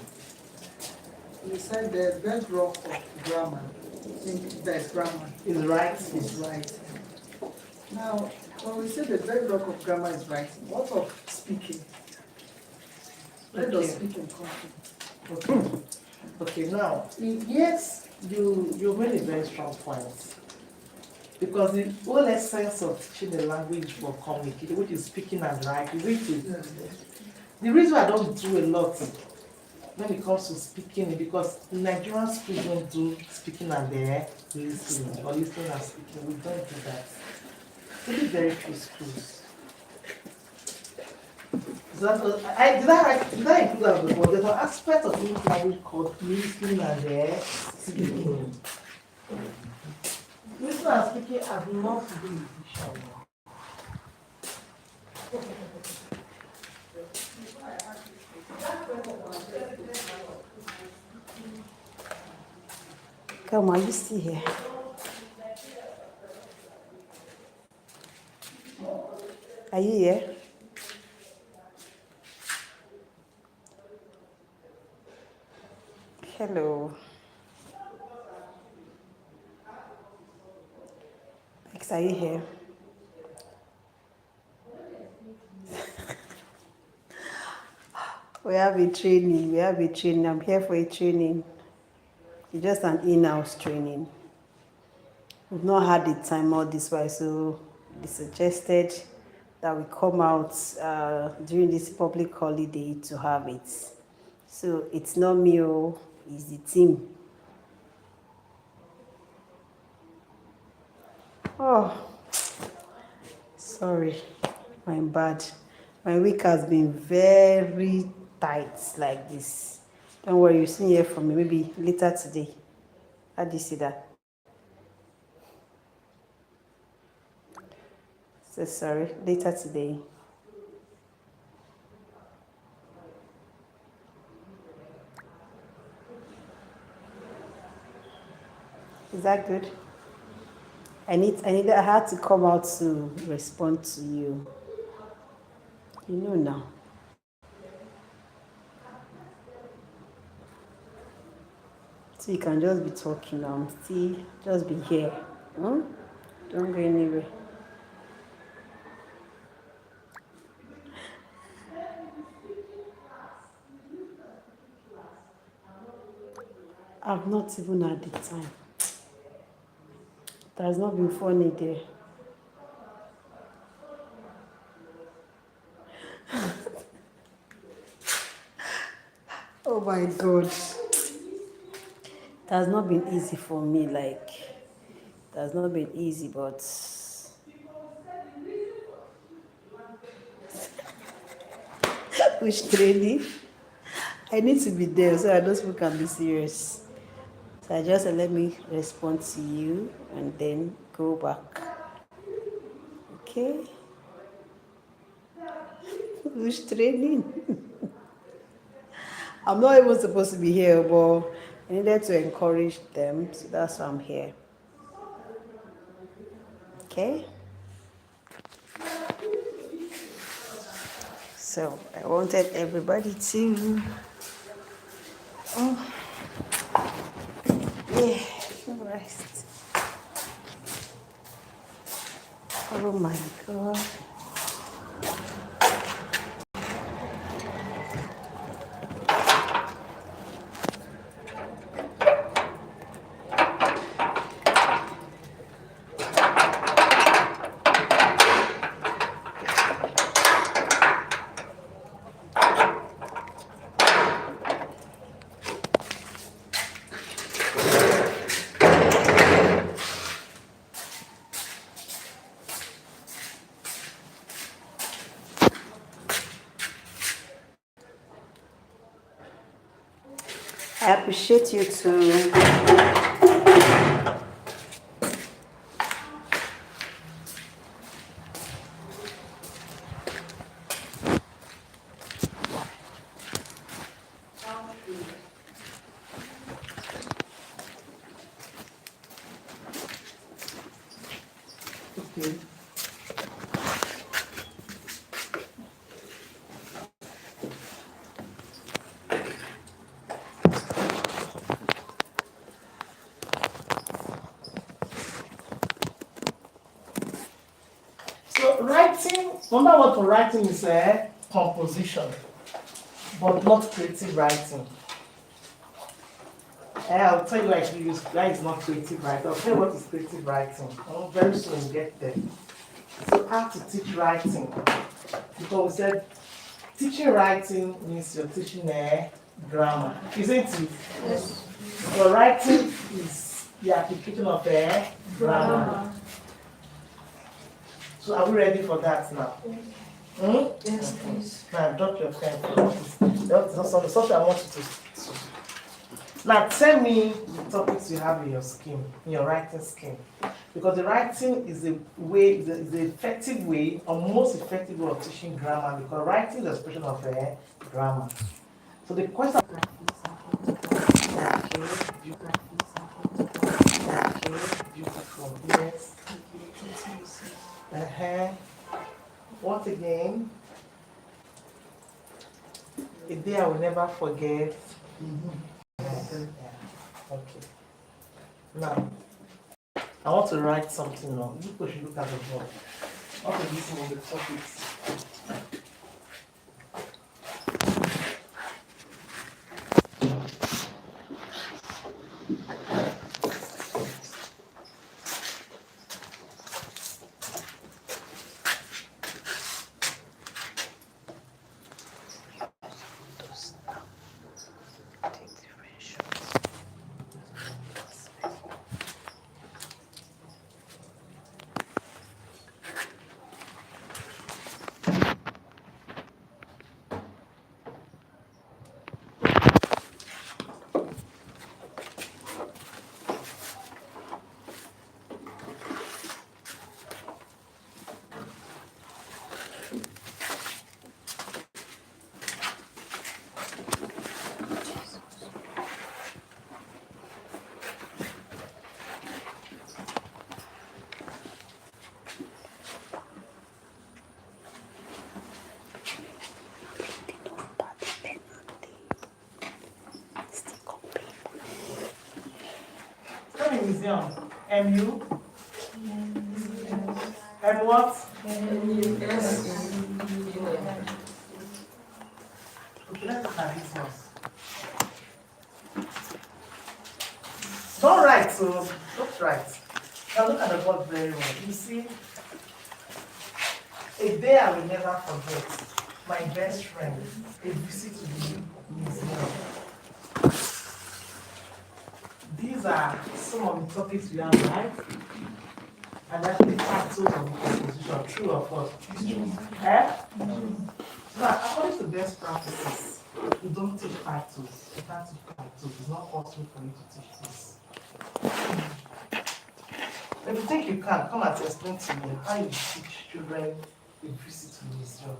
you said the bedrock of grammar, I think there's grammar, Is right. is writing. Now, when we say the bedrock of grammar is writing, what of speaking? Where does Okay. speaking come from? Okay. Okay, now, yes, you made a very strong point. Because the whole essence of teaching the language for communication, which is speaking and writing, which is the reason I don't do a lot when it comes to speaking is because Nigerian schools don't do speaking and listening, or listening and speaking. We don't do that. Only very few schools. So that was, did I include that before? There's an aspect of English language called listening and speaking. Listening and speaking have not to do with each other. Come on, you see here. Are you here? Hello. X, are you here? We have a training. I'm here for a training. It's just an in-house training. We've not had the time all this while, so they suggested that we come out during this public holiday to have it. So it's not me, it's the team. Oh, sorry, I'm bad. My week has been very tight like this. Don't worry, you'll soon hear from me, maybe later today. How do you see that? So sorry, later today. Is that good? I had to come out to respond to you. You know now. So you can just be talking now. See, just be here. Don't go anywhere. I've not even had the time. It has not been funny there. Oh my God. It has not been easy for me, it has not been easy, but which training? I need to be there so I know people can be serious. So I just let me respond to you and then go back. Okay? Which training? I'm not even supposed to be here, but I needed to encourage them, so that's why I'm here. Okay? So I wanted everybody to rest. Oh my God. I appreciate you too. So writing, number one for writing is composition, but not creative writing. I'll tell you why it's not creative writing. I'll tell you what is creative writing. Very soon we'll get there. So how to teach writing? Because we said teaching writing means you're teaching grammar, isn't it? Yes. But writing is the application of grammar. So are we ready for that now? Yes, please. Now drop your pen. That's something I want you to. Now tell me the topics you have in your scheme, in your writing scheme. Because the writing is the effective way, or most effective way of teaching grammar, because writing is the expression of grammar. So the question beautiful. Yes. What again? A day I will never forget. Okay. Now, I want to write something now. You should look at the board. I want to listen on the topics. Museum. MU? And what? Yes. Okay, let's look at this one. Don't write, so don't write. Now look at the board very well. You see, a day I will never forget. My best friend, a visit to the museum. These are some of the topics we have, right? And that's the titles of the composition, true or false? Now, according to best practices, you don't teach titles. You can't teach titles. It's not possible for you to teach this. If you think you can, come and explain to me how you teach children a visit to the museum.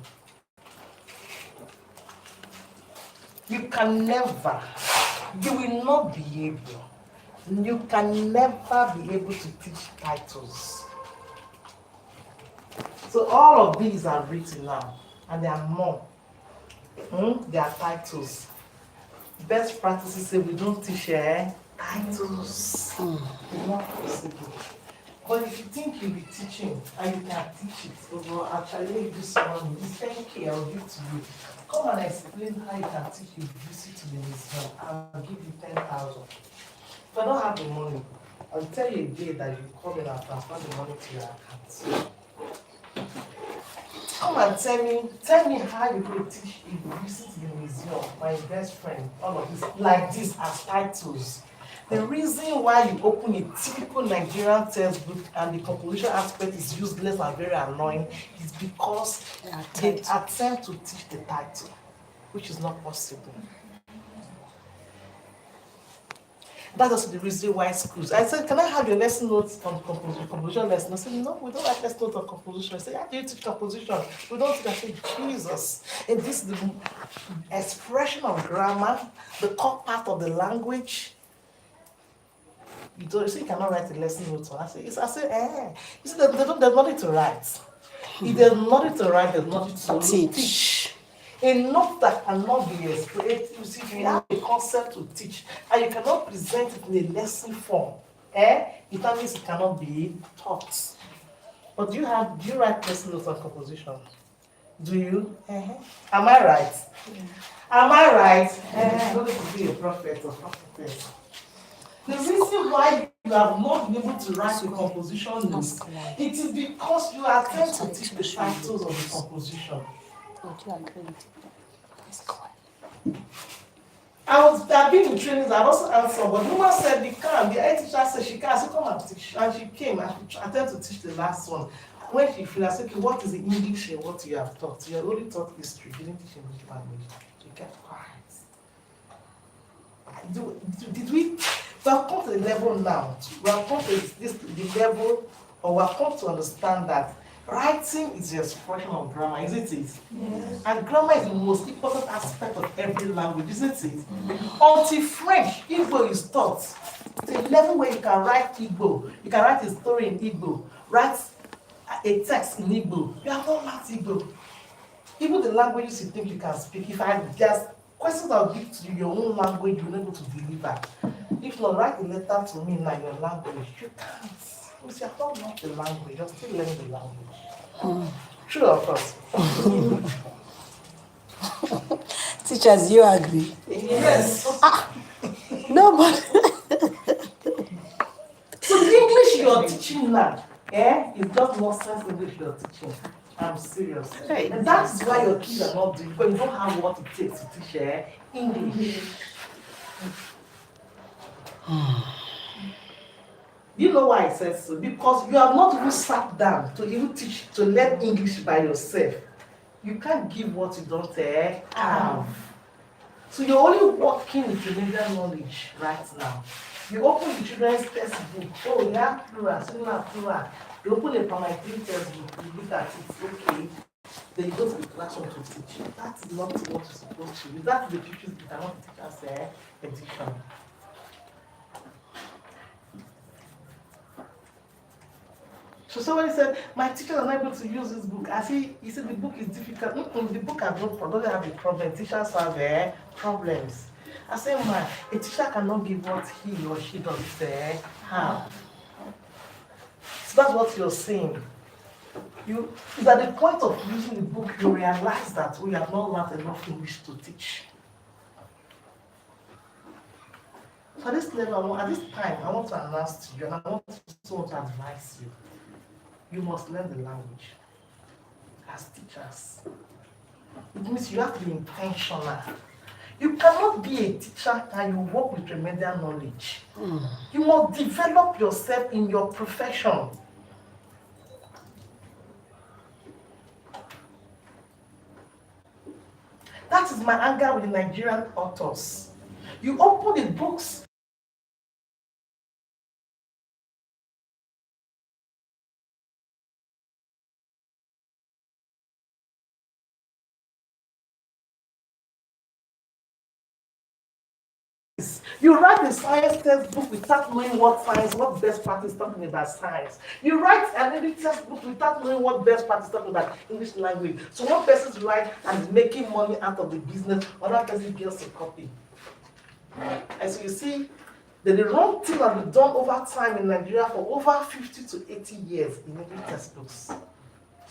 You can never, you will not be able. You can never be able to teach titles. So all of these are written now, and there are more. They are titles. Best practices say we don't teach titles. It's not possible. But if you think you'll be teaching and you can teach it, well, actually you do someone, it's 10K, I'll give to you. Come and explain how you can teach a visit to the museum. I'll give you 10,000. If I don't have the money, I'll tell you a day that you come in and transfer the money to your account. Come and tell me how you could teach a visit to the museum, my best friend, all of this, like this as titles. The reason why you open a typical Nigerian textbook and the composition aspect is useless and very annoying is because they attempt to teach the title, which is not possible. That's also the reason why schools. I said, can I have your lesson notes on composition lesson? I said, no, we don't like lesson notes on composition. I said, how do you teach composition? We don't teach. I said, Jesus. And this is the expression of grammar, the core part of the language. You say you cannot write a lesson note. I said, You see, there's nothing to write. If there's nothing to write, there's nothing to teach. A note that cannot be expressed, you see, if you have a concept to teach and you cannot present it in a lesson form, it means it cannot be taught. But do you write lesson notes on composition? Do you? Am I right? Am I right? You're going to be a prophet or prophetess. The reason why you have not been able to write the composition notes, it is because you attempt to teach the titles of the composition. I've been in trainings, I've also answered, but the woman said they can. The head teacher said she can, so come and teach. And she came and she attempted to teach the last one. When she finished, I said, okay, what is the English in what you have taught? You have only taught history, you didn't teach English language. She kept quiet. Did we have come to the level now? We have come to the level, or we have come to understand that writing is the expression of grammar, isn't it? Yes. And grammar is the most important aspect of every language, isn't it? Until French, Igbo is taught to a level where you can write Igbo, you can write a story in Igbo, write a text in Igbo. You have not learned Igbo. Even the languages you think you can speak, if I just questions I'll give to you, your own language, you're able to deliver. If not, write a letter to me in your language. You can't. Because you have not learned the language, you're still learning the language. True or false? Teachers, you agree? Yes. No, but So the English you're teaching now, is just nonsense English you're teaching. I'm serious. Right. And that's why your kids are not doing, because you don't have what it takes to teach English. You know why I said so? Because you have not even sat down to even teach, to learn English by yourself. You can't give what you don't have. So you're only working with remedial knowledge right now. You open the children's textbook. Oh, you have plural, so you have plural. You open a primary 3 textbook, you look at it, okay. Then you go to the classroom to teach. That's not what you're supposed to do. That's the pictures you cannot teach as edition. So somebody said, my teachers are not able to use this book. I see, he said the book is difficult. The book doesn't have a problem. Teachers have problems. I said, man, a teacher cannot give what he or she doesn't have. So that's what you're saying. It's at the point of using the book, you realize that we have not learned enough English to teach. So at this level, at this time, I want to announce to you, and I want to advise you. You must learn the language as teachers. It means you have to be intentional. You cannot be a teacher and you work with remedial knowledge. You must develop yourself in your profession. That is my anger with the Nigerian authors. You open the books. You write a science textbook without knowing what best practice talking about science. You write an English textbook without knowing what best practice talking about English language. So one person's right and is making money out of the business, another person gets a copy. And so you see, the wrong thing has been done over time in Nigeria for over 50 to 80 years in English textbooks.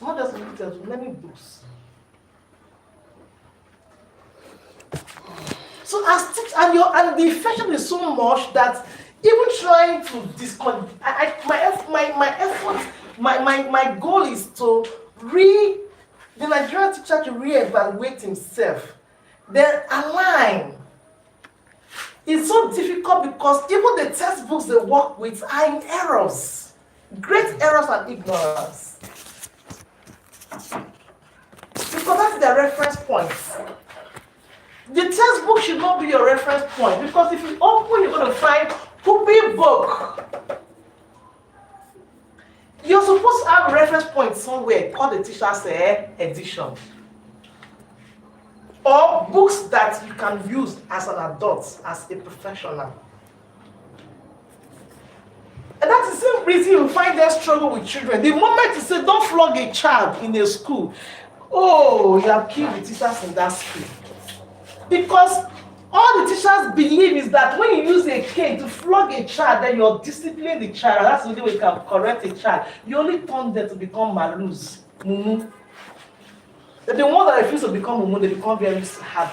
Not just English textbooks, many books. So and the infection is so much that even trying to my goal is to the Nigerian teacher to re-evaluate himself, then align. It's so difficult because even the textbooks they work with are in errors, great errors and ignorance. Because that's their reference points. The textbook should not be your reference point, because if you open, you're going to find poopy book. You're supposed to have a reference point somewhere called the teacher's edition. Or books that you can use as an adult, as a professional. And that's the same reason you find them struggle with children. The moment you say, don't flog a child in a school, oh, you have killed the teachers in that school. Because All the teachers believe is that when you use a cane to flog a child, then you're disciplining the child. That's the only way you can correct a child. You only turn them to become malus, mumu. The ones that refuse to become mumu, they become very hard.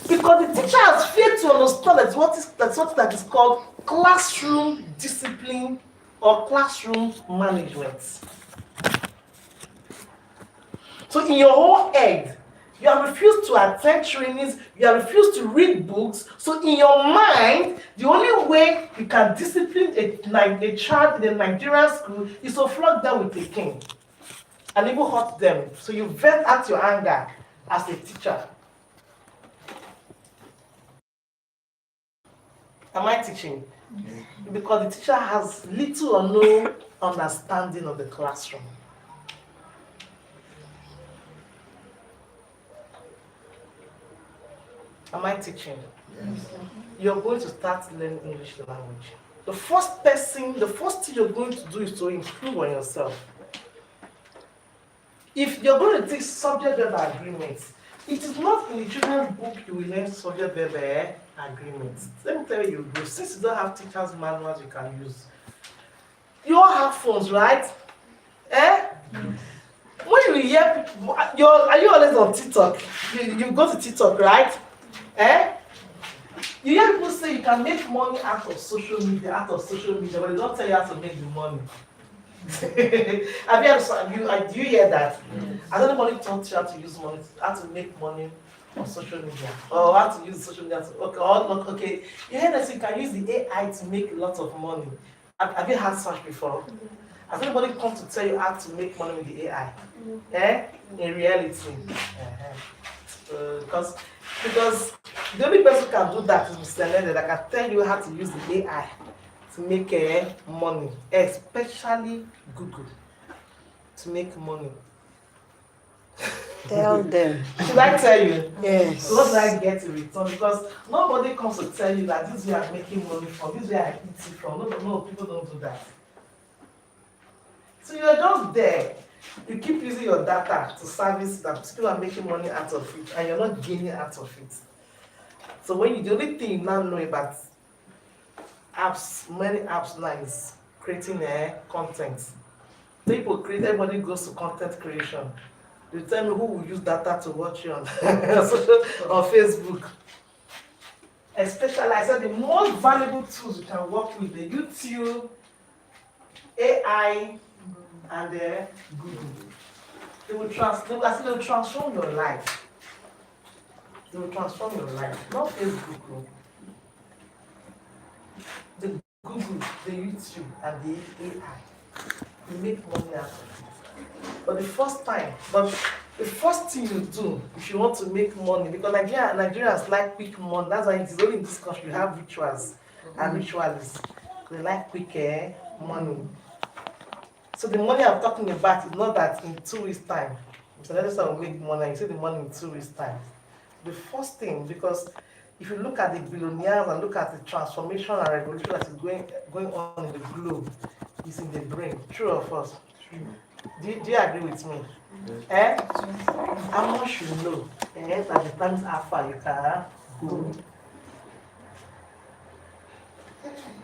Because the teacher has failed to understand that's what that is called classroom discipline or classroom management. So in your whole head, you have refused to attend trainings, you have refused to read books. So in your mind, the only way you can discipline a child in a Nigerian school is to flog them with a cane and even hurt them. So you vent out your anger as a teacher. Am I teaching? Because the teacher has little or no understanding of the classroom. Am I teaching? Yes. You're going to start learning English language. The first thing you're going to do is to improve on yourself. If you're going to take subject verb agreements, it is not in the children's book you will learn subject verb agreements. Let me tell you, since you don't have teachers' manuals you can use, you all have phones, right? When you hear people, are you always on TikTok? You go to TikTok, right? You hear people say you can make money out of social media, but they don't tell you how to make the money. Do you hear that? Has anybody taught you how to use money, how to make money on social media, or how to use social media? Okay. You hear that you can use the AI to make a lot of money. Have you had such before? Has anybody come to tell you how to make money with the AI? In reality, because the only person who can do that is Mr. Leonard. I can tell you how to use the AI to make money, especially Google, to make money. Tell them. Should I tell you? Yes. What do I get in return? Because nobody comes to tell you that this is where I'm making money from, this is where I eat it from. No, people don't do that. So you're just there. You keep using your data to service that people are making money out of it, and you're not gaining out of it. So the only thing you now know about apps, many apps now is creating content. Everybody goes to content creation. You tell me who will use data to watch you on, on Facebook. Especially, I said the most valuable tools you can work with, the YouTube, AI, and Google. They will transform your life. They will transform your life. Not Facebook. The Google, the YouTube, and the AI. You make money out of it. But the first thing you do if you want to make money, because Nigerians like quick money. That's why it is only in this country you have rituals and ritualists. They like quick money. So the money I'm talking about is not that in 2 weeks' time. If another will make money, you see the money in 2 weeks' time. The first thing, because if you look at the billionaires and look at the transformation and revolution that is going on in the globe, it's in the brain. True or false? True. Do you agree with me? How much you know? That the times alpha you can go.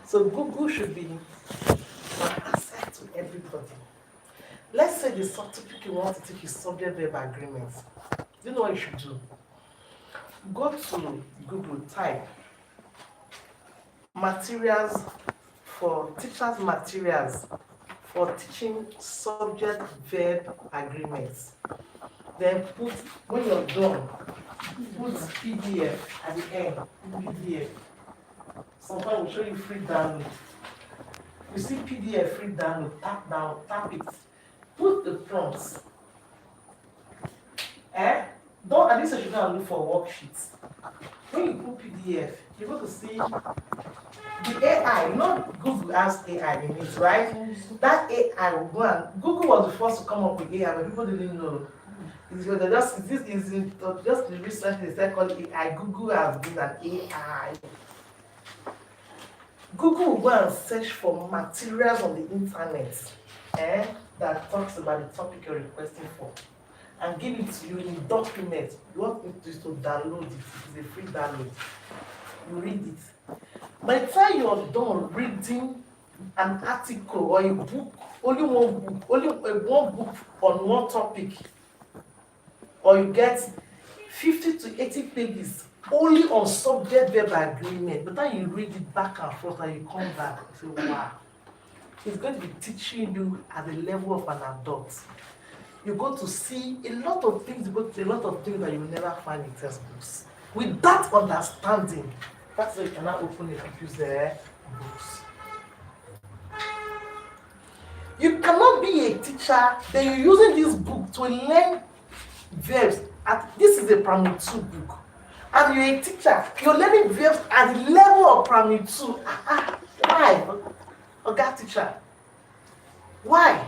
So Google should be an asset to everybody. Let's say the topic you want to take is subject verb agreements. Do you know what you should do? Go to Google, type materials for teachers' materials for teaching subject verb agreements. Then when you're done, put PDF at the end. PDF. Sometimes we'll show you free download. You see PDF free download, tap it. Put the prompts. Don't, at least you should not look for worksheets. When you put PDF, you're going to see the AI, not Google has AI in it, right? That AI will go and Google was the first to come up with AI, but people didn't know. Just recently they started calling AI. Google has been an AI. Google will go and search for materials on the internet that talks about the topic you're requesting for. and give it to you in a document. You want me to download it. It's a free download. You read it. By the time you are done reading an article or a book, only one book, one book on one topic, or you get 50 to 80 pages only on subject-verb agreement. By the time you read it back and forth and you come back and say, wow, it's going to be teaching you at the level of an adult. You're going to see a lot of things, you're going to see a lot of things that you will never find in textbooks. With that understanding, that's why you can now open it and use the books. You cannot be a teacher, then you're using this book to learn verbs. This is a primary 2 book. And you're a teacher, you're learning verbs at the level of primary 2. Why? Okay, teacher. Why?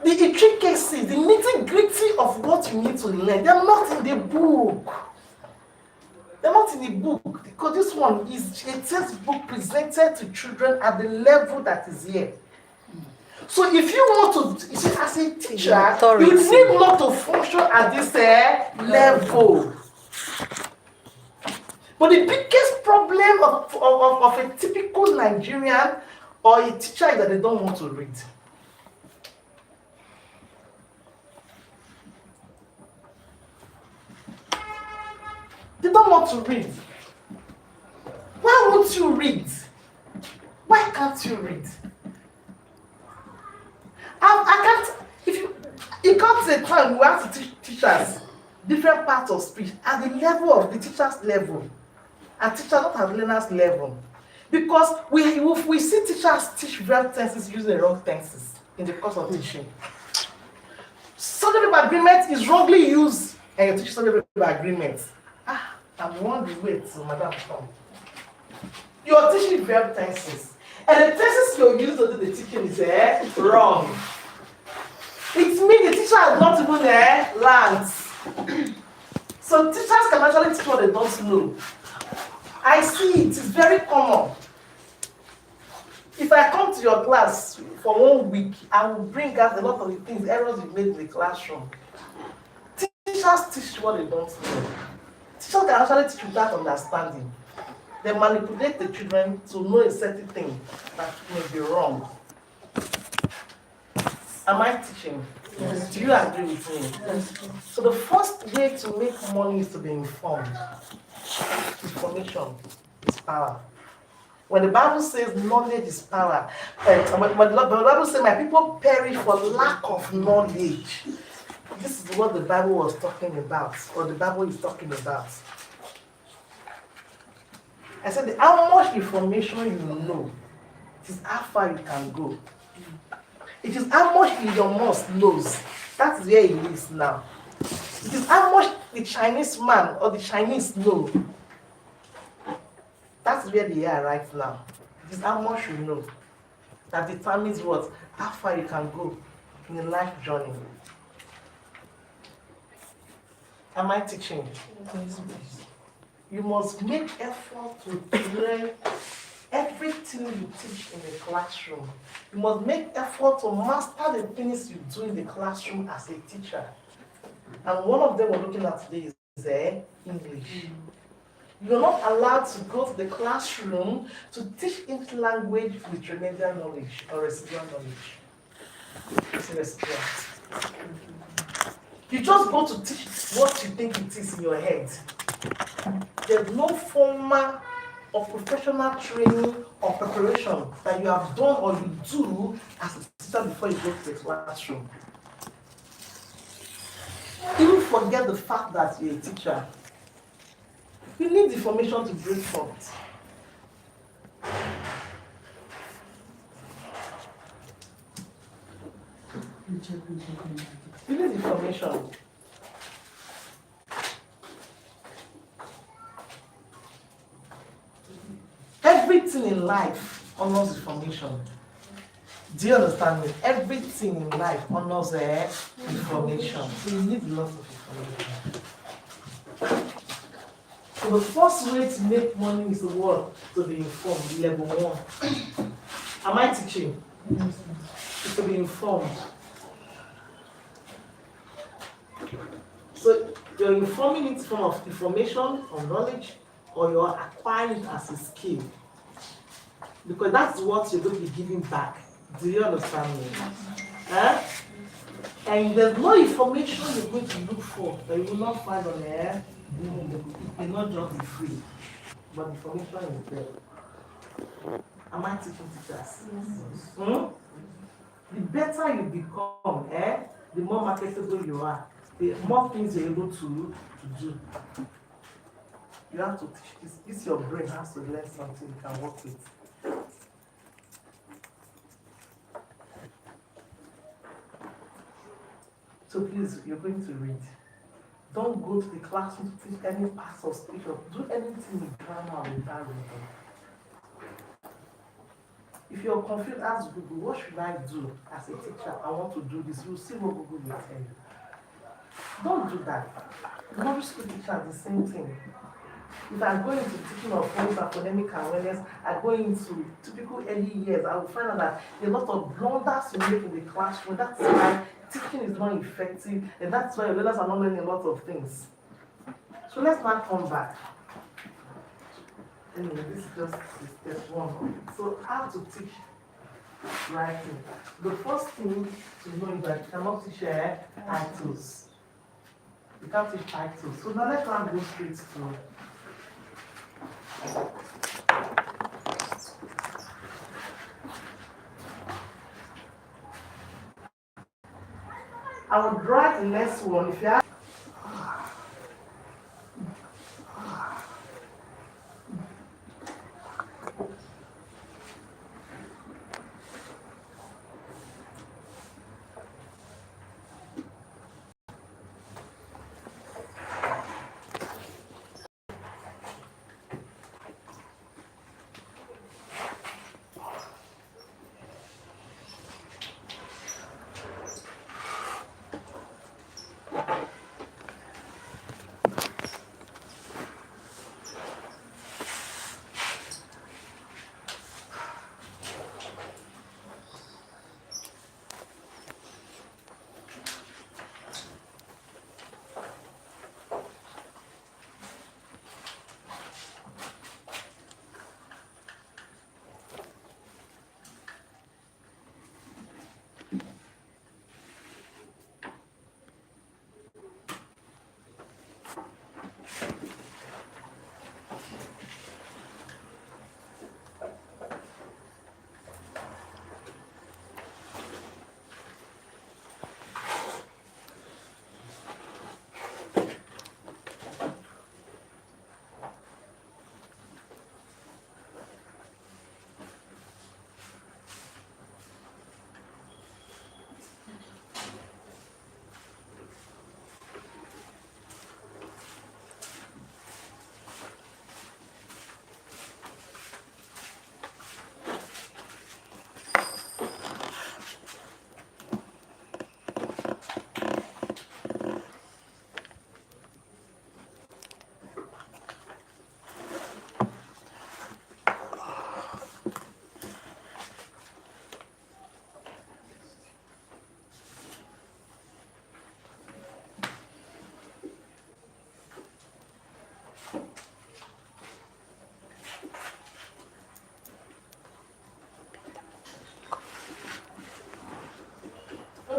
The intricacies, the nitty-gritty of what you need to learn, they're not in the book. They're not in the book, because this one is a textbook presented to children at the level that is here. So if you want to, you see, as a teacher, you need not to function at this level. But the biggest problem of a typical Nigerian or a teacher is that they don't want to read. They don't want to read. Why won't you read? Why can't you read? I can't, if you can't say time, we have to teach teachers different parts of speech at the level of the teacher's level, and teachers not at learner's level. Because we see teachers teach verb tenses using the wrong tenses in the course of teaching. Subject-verb agreement is wrongly used, and you teach subject-verb agreement. I'm wondering, wait till madam come. You are teaching verb tenses, and the tenses you're using to do the teaching is wrong. It means the teacher has not even learned. So teachers can actually teach what they don't know. I see it is very common. If I come to your class for 1 week, I will bring out a lot of the things, errors you made in the classroom. Teachers teach what they don't know. Teachers can actually teach without understanding. They manipulate the children to know a certain thing that may be wrong. Am I teaching? Yes. Do you agree with me? Yes. So the first way to make money is to be informed. Information is power. When the Bible says knowledge is power, when the Bible says my people perish for lack of knowledge, this is what the Bible was talking about, or the Bible is talking about. I said, how much information you know, it is how far you can go. It is how much Elon Musk knows. That's where he is now. It is how much the Chinese man or the Chinese know. That's where they are right now. It is how much you know that determines what, how far you can go in a life journey. Am I teaching? You must make effort to learn everything you teach in the classroom. You must make effort to master the things you do in the classroom as a teacher. And one of them we're looking at today is English. You're not allowed to go to the classroom to teach English language with remedial knowledge or residual knowledge. It's residual. You just go to teach what you think it is in your head. There's no formal or professional training or preparation that you have done or you do as a teacher before you go to the classroom. Even forget the fact that you're a teacher. You need information to break from it. You need information. Everything in life honors information. Do you understand me? Everything in life honors information. So you need lots of information. So the first way to make money is to be informed, level 1. Am I teaching? It's to be informed. You're informing it from of information or knowledge, or you're acquiring it as a skill. Because that's what you're going to be giving back. Do you understand me? Eh? And there's no information you're going to look for that you will not find on the air. It may not just be free, but information is there. Am I teaching teachers? Yes. Hmm? The better you become, the more marketable you are, the more things you're able to do. You have to teach this. This your brain has to learn something you can work with. So please, you're going to read. Don't go to the classroom to teach any parts of speech or do anything with grammar without reading. If you're confused, ask Google, what should I do as a teacher? I want to do this. You'll see what Google will tell you. Don't do that. Modern school teacher is the same thing. If I go into teaching of French academic awareness, I go into typical early years, I will find out that there are a lot of blunders you make in the classroom. That's why teaching is not effective, and that's why learners are not learning a lot of things. So let's not come back. Anyway, this is just step one. So how to teach writing? The first thing to know is that you cannot teach titles. You can't teach titles. So now let's go straight to I will draw the next one. If you have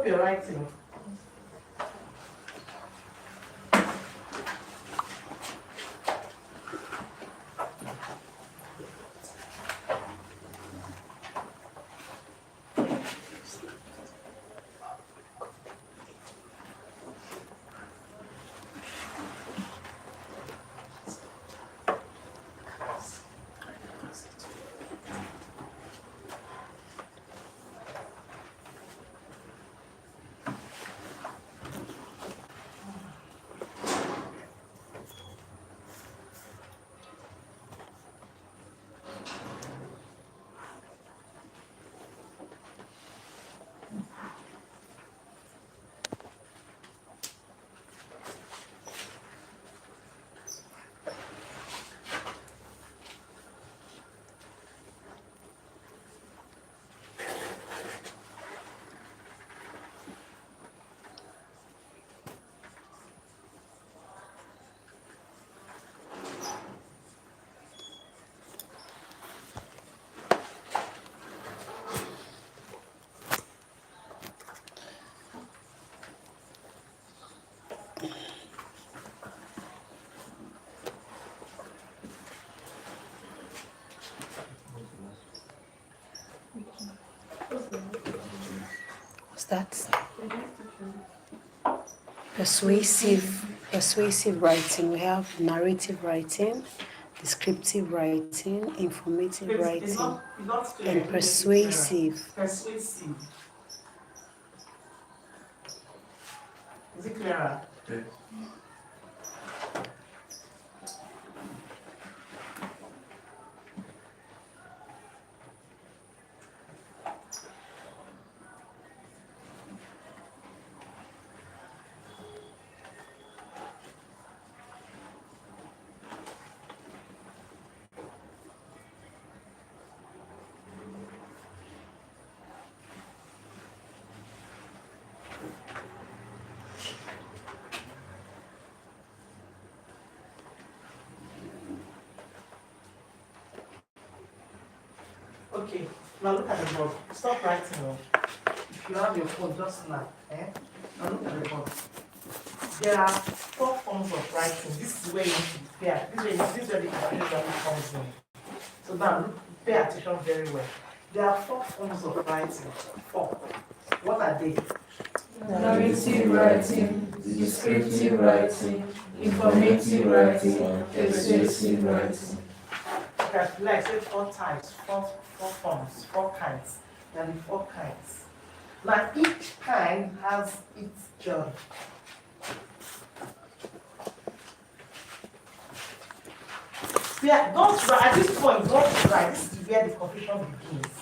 hope you're writing. Start. Persuasive writing. We have narrative writing, descriptive writing, informative It's writing, not clear. and persuasive. Persuasive. Is it clearer? Okay, now look at the board. Stop writing now. If you have your phone, just snap. Now look at the board. There are 4 forms of writing. This is where you need to pay. This is where the confusion comes in. So now look, pay attention very well. There are 4 forms of writing. 4. What are they? Narrative writing, descriptive writing, informative writing, persuasive writing. Okay, like say 4 types, 4 forms, 4 kinds. There are 4 kinds. Now each kind has its job. Yeah, don't write, at this point, don't write. This is where the confusion begins.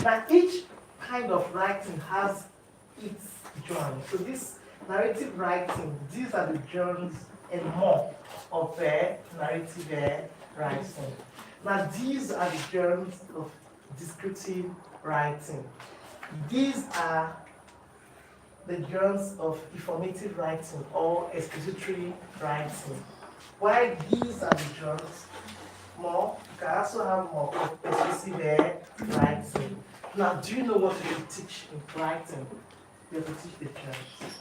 Now each kind of writing has its genre. So this narrative writing, these are the genres and more of narrative writing. Now these are the genres of descriptive writing. These are the genres of informative writing or expository writing. While these are the genres, more, you can also have more of persuasive writing. Now, do you know what you teach in writing? You have to teach the genres.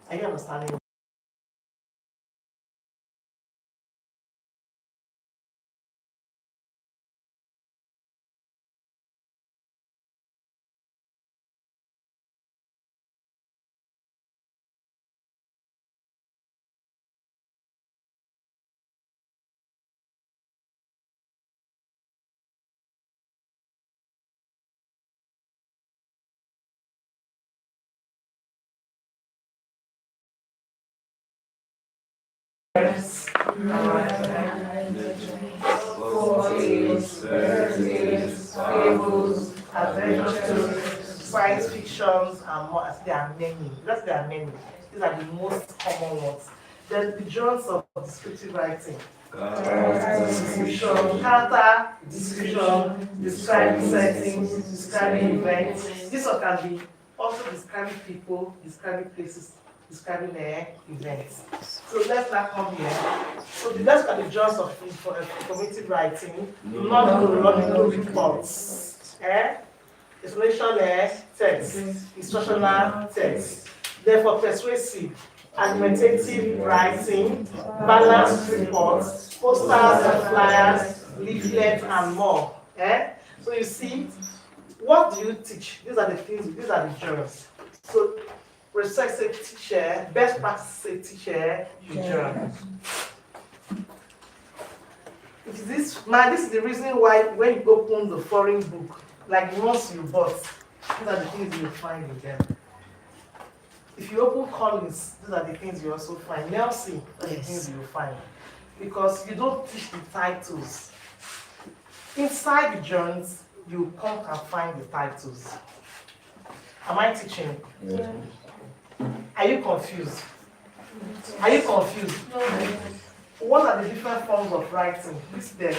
Are you understanding? Stories, birthdays, fables, adventure stories, science fictions, and more. There are many. Yes, there are many. These are the most common ones. Then the genres of descriptive writing. Description, character, description, describing settings, describing events. This one can be also describing people, describing places, describing events. So let's now come here. So let's look at the genres of informative writing, non-chronological reports, explanation text, instructional text. Therefore, persuasive, argumentative writing, balanced reports, posters and flyers, leaflets, and more. So you see, what do you teach? These are the things, these are the genres. So research say teacher, best practice say teacher, genre. It is this, man, this is the reason why when you open the foreign book, like the ones you bought, these are the things you find in them. If you open Collins, these are the things you also find. Nelson, these are the things you find. Because you don't teach the titles. Inside the journals, you come and find the titles. Am I teaching? Yeah. Are you confused? Are you confused? No. What are the different forms of writing? List them.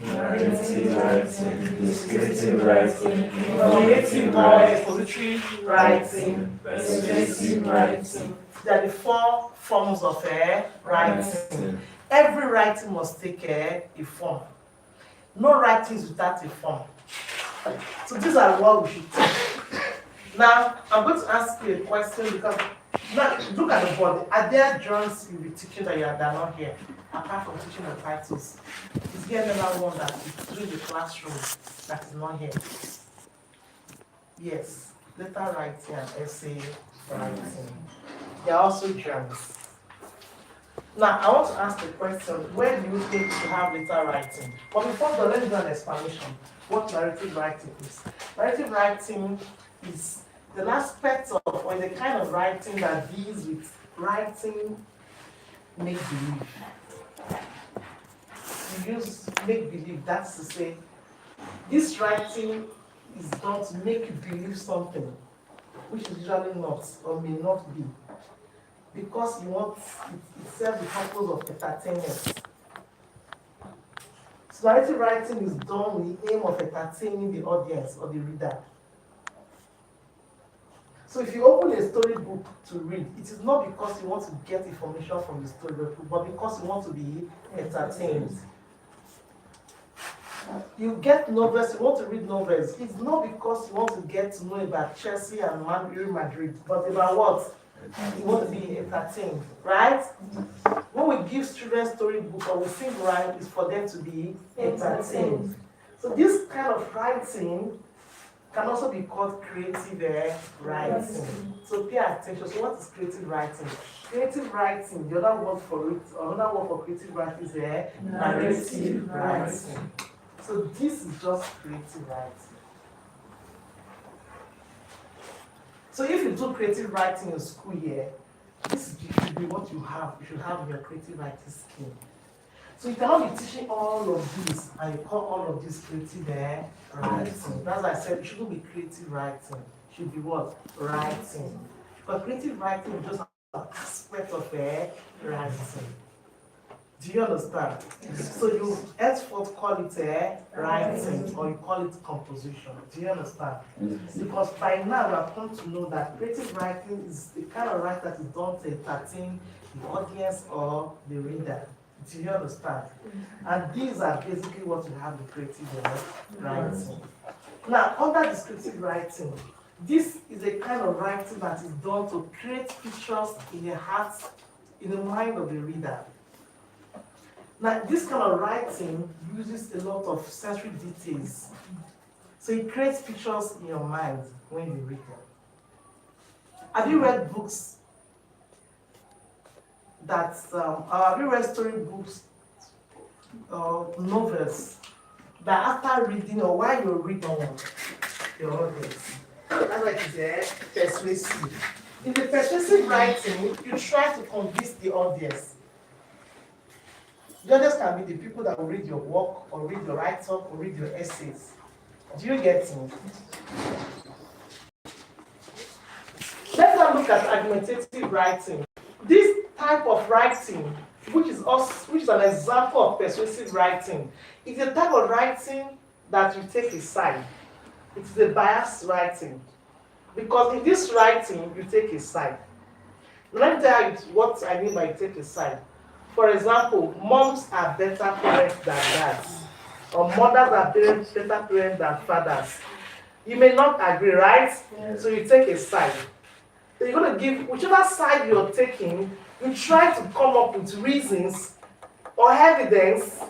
Narrative writing, descriptive writing, Informative or expository writing, persuasive writing. There are the 4 forms of writing. Every writing must take a form. No writing is without a form. So these are what we should take. Now, I'm going to ask you a question because Now, look at the board. Are there drawings you'll be teaching that are not here? Apart from teaching the titles. Is there another one that is through the classroom that is not here? Yes. Letter writing and essay writing. They are also drawings. Now, I want to ask the question, where do you think you have letter writing? But before that, let me do an explanation. What narrative writing is. Narrative writing is the aspect of, or the kind of writing that deals with writing make-believe. You use make-believe, that's to say, this writing is done to make you believe something, which is usually not, or may not be. Because you want it serves the purpose of entertainment. So narrative writing is done with the aim of entertaining the audience or the reader. So if you open a storybook to read, it is not because you want to get information from the storybook, but because you want to be entertained. You get novels, you want to read novels. It's not because you want to get to know about Chelsea and Real Madrid, but about what? You want to be entertained, right? When we give children storybook or we sing rhyme, it's for them to be entertained. So this kind of writing can also be called creative writing. So pay attention. So what is creative writing? Creative writing, the other word for it, another word for creative writing is narrative writing. So this is just creative writing. So if you do creative writing in school here, this should be what you have. You should have your creative writing skill. So you cannot be teaching all of this and you call all of this creative writing. That's why I said it shouldn't be creative writing. It should be what? Writing. But creative writing is just an aspect of writing. Do you understand? So you henceforth call it writing or you call it composition. Do you understand? Because by now we have come to know that creative writing is the kind of writing that is done to entertain the audience or the reader. Do you understand? And these are basically what we have in creative writing. Now, under descriptive writing, this is a kind of writing that is done to create pictures in the heart, in the mind of the reader. Now, this kind of writing uses a lot of sensory details. So it creates pictures in your mind when you read them. Have you read books that, have you read storybooks or novels that after reading or while you're reading your audience, that's why it is persuasive. In the persuasive writing, you try to convince the audience. The audience can be the people that will read your work, or read your write-up, or read your essays. Do you get it? Let's now look at argumentative writing. This type of writing, which is an example of persuasive writing, is a type of writing that you take a side. It's a biased writing. Because in this writing, you take a side. Let me tell you what I mean by take a side. For example, moms are better parents than dads, or mothers are better parents than fathers. You may not agree, right? Yes. So you take a side. So you're going to give, whichever side you're taking, you try to come up with reasons or evidence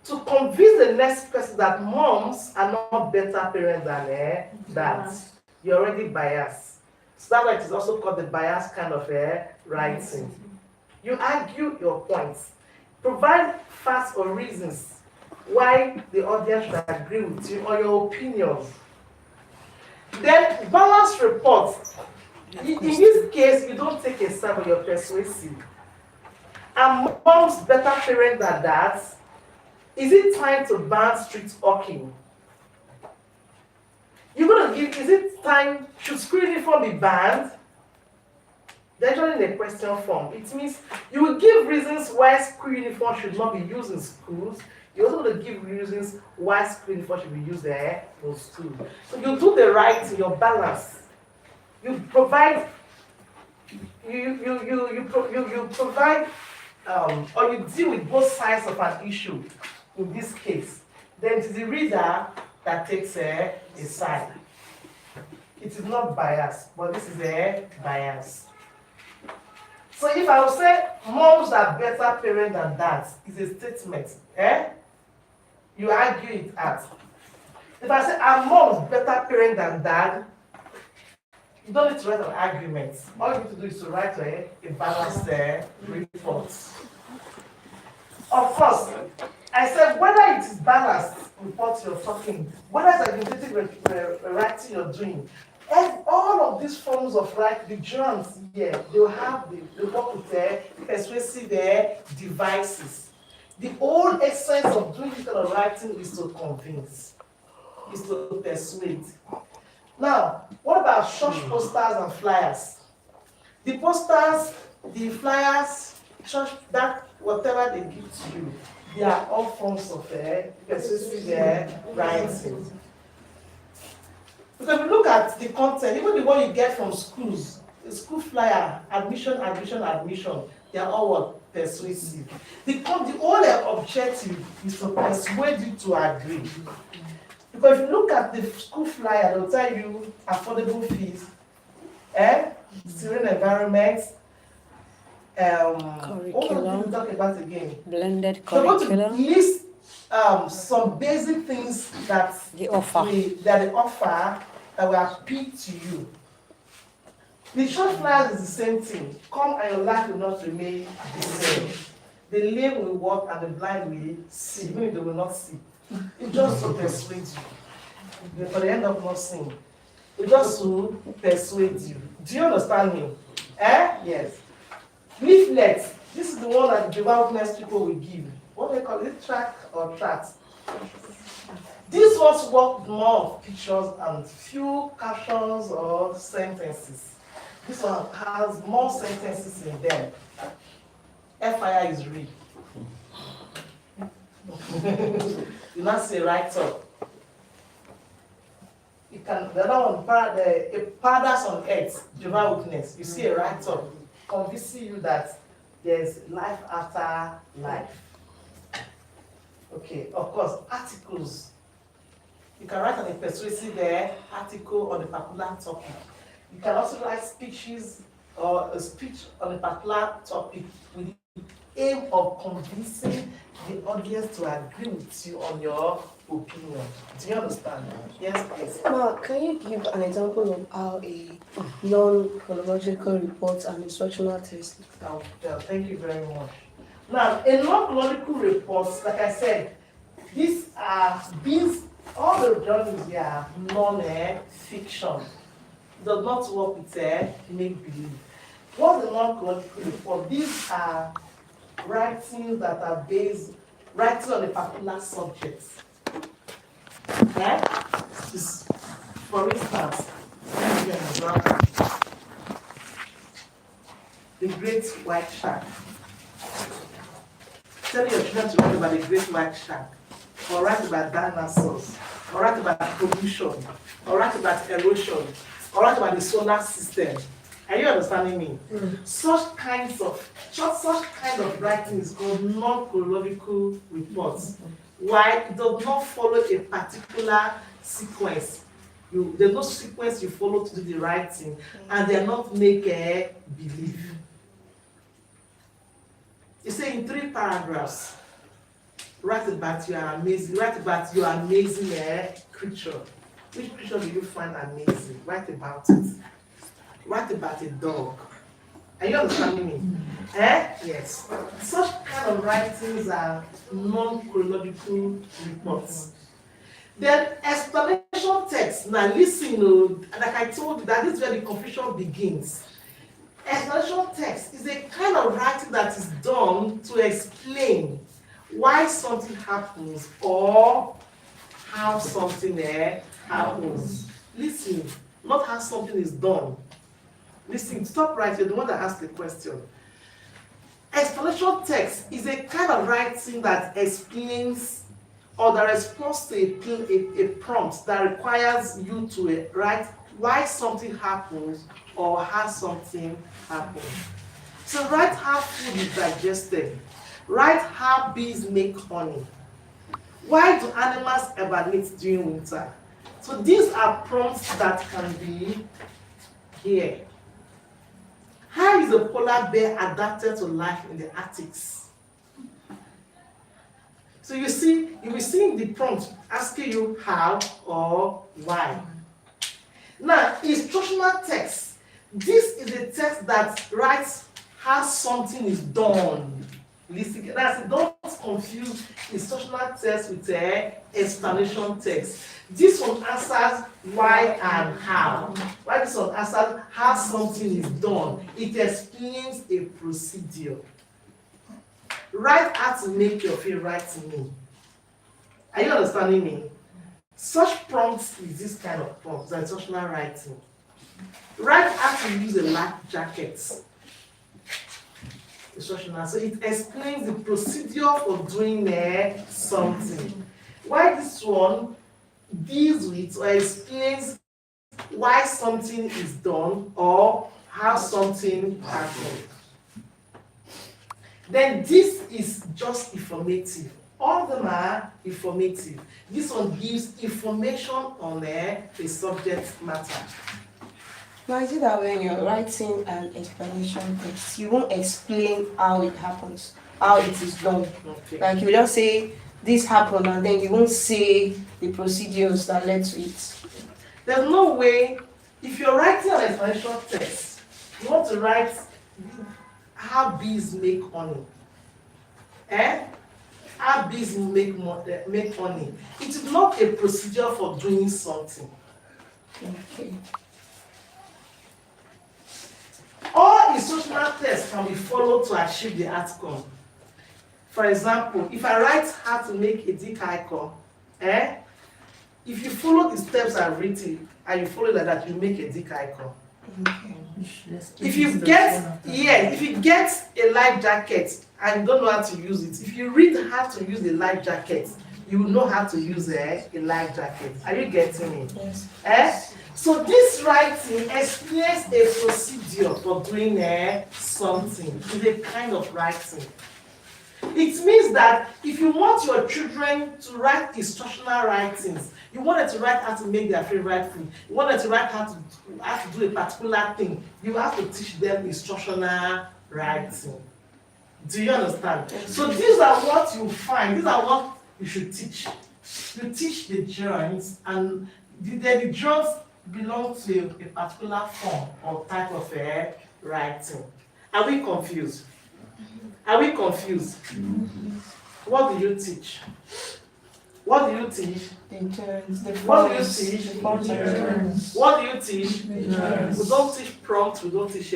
to convince the next person that moms are not better parents than dads. You're already biased. So that's why it is also called the biased kind of writing. You argue your points. Provide facts or reasons why the audience should agree with you or your opinion. Then balanced reports. In this case, you don't take a side, but you're persuasive. Are moms better parents than dads? Is it time to ban street hawking? You're going to give, is it time, should school uniform be banned? They're usually in a question form. It means you will give reasons why school uniform should not be used in schools. You're also going to give reasons why school uniform should be used there in school. So you do the right, your balance. You provide, you provide, or you deal with both sides of an issue. In this case, then it is the reader that takes a side. it is not bias, but this is a bias. So if I would say moms are better parents than dads, it's a statement. You argue it out. If I say are moms better parents than dad, you don't need to write an argument. All you need to do is to write a balanced report. Of course, I said whether it is balanced report you're talking, whether it's argumentative writing you're doing, and all of these forms of writing, the germs here, they will have they work with persuasive devices. The whole essence of doing this kind of writing is to convince, is to persuade. Now, what about church posters and flyers? The posters, the flyers, church, that whatever they give to you, they are all forms of persuasive writing. Because if you look at the content, even the one you get from schools, the school flyer, admission, they are all what? Persuasive. The whole objective is to persuade you to agree. Because if you look at the school flyer, they'll tell you affordable fees, serene environment, what did we talk about again? Blended So we're going curriculum. to list some basic things that The offer. they offer that will appeal to you. The short flyers is the same thing. Come and your life will not remain the same. The lame will walk and the blind will see. Maybe they will not see. It's just to persuade you. But they end up not seeing. It's just to persuade you. Do you understand me? Yes. Leaflets. This is the one that the Jehovah's Witness people will give. What do they call it? Track or tracts? These ones work with more of pictures and few captions or sentences. This one has more sentences in them. FIR is real. You not say write up. You can the other one, a paradise on earth, Jehovah's Witness. You see a write up convincing you that there's life after life. Okay, of course, articles. You can write a persuasive article on a particular topic. You can also write speeches or a speech on a particular topic with the aim of convincing the audience to agree with you on your opinion. Do you understand? Yes, please. Mark, can you give an example of how a non-chronological report and instructional test? Thank you very much. Now, a non-chronological report, like I said, these are all the journals here are non-fiction. Does not work with make-believe. What's a non-chronological report? These are writings that are writing on a particular subject. For instance, let me give you an example. The Great White Shark. Tell your children to write about the Great White Shark, or write about dinosaurs, or write about pollution, or write about erosion, or write about the solar system. Are you understanding me? Such kind of writing is called non-chronological reports. Why? It does not follow a particular sequence. There's no sequence you follow to do the writing, and they're not make believe. You say in 3 paragraphs, write about your amazing creature. Which creature do you find amazing? Write about it. Write about a dog. Are you understanding me? Yes. Such kind of writings are non-chronological reports. Then explanation text. Now listen, like I told you, that is where the confusion begins. Explanation text is a kind of writing that is done to explain why something happens or how something happens. Listen, not how something is done. Listen, stop writing. You're the one that asked the question. Explanation text is a kind of writing that explains or that responds to a prompt that requires you to write why something happens or how something happens. So write how food is digested. Write how bees make honey. Why do animals hibernate during winter? So these are prompts that can be here. How is a polar bear adapted to life in the Arctics? So you see, you will see the prompt asking you how or why. Now, instructional text. This is a text that writes how something is done. Listen, that's it. Don't confuse instructional text with explanation text. This one answers why and how. Why this one answers how something is done. It explains a procedure. Write how to make your favorite meal. Are you understanding me? Such prompts is this kind of prompts, the instructional writing. Write how to use a life jacket. Instructional. So it explains the procedure for doing something. Why this one deals with or explains why something is done or how something happened. Then this is just informative. All of them are informative. This one gives information on the subject matter. Now, is it that when you're writing an explanation text, you won't explain how it happens, how it is done? Okay. Like you just say this happened, and then you won't say the procedures that led to it. There's no way, if you're writing an explanation text, you want to write how bees make honey. How bees make honey. It is not a procedure for doing something. Okay. All instructional tests can be followed to achieve the outcome. For example, if I write how to make a dick icon, if you follow the steps I've written and you follow like that, you make a dick icon. Okay. If you get a life jacket and you don't know how to use it, if you read how to use a life jacket, you will know how to use a life jacket. Are you getting me? Yes. So this writing explains a procedure for doing something. It's a kind of writing. It means that if you want your children to write instructional writings, you want them to write how to make their favorite food, you want them to write how to do a particular thing, you have to teach them instructional writing. Do you understand? So these are what you find, these are what you should teach. You teach the germs, and the germs belong to a particular form or type of writing. Are we confused? Are we confused? What do you teach? What do you teach? The terms, the What do you forms, teach? the content. What do you teach? We don't teach prompts, we don't teach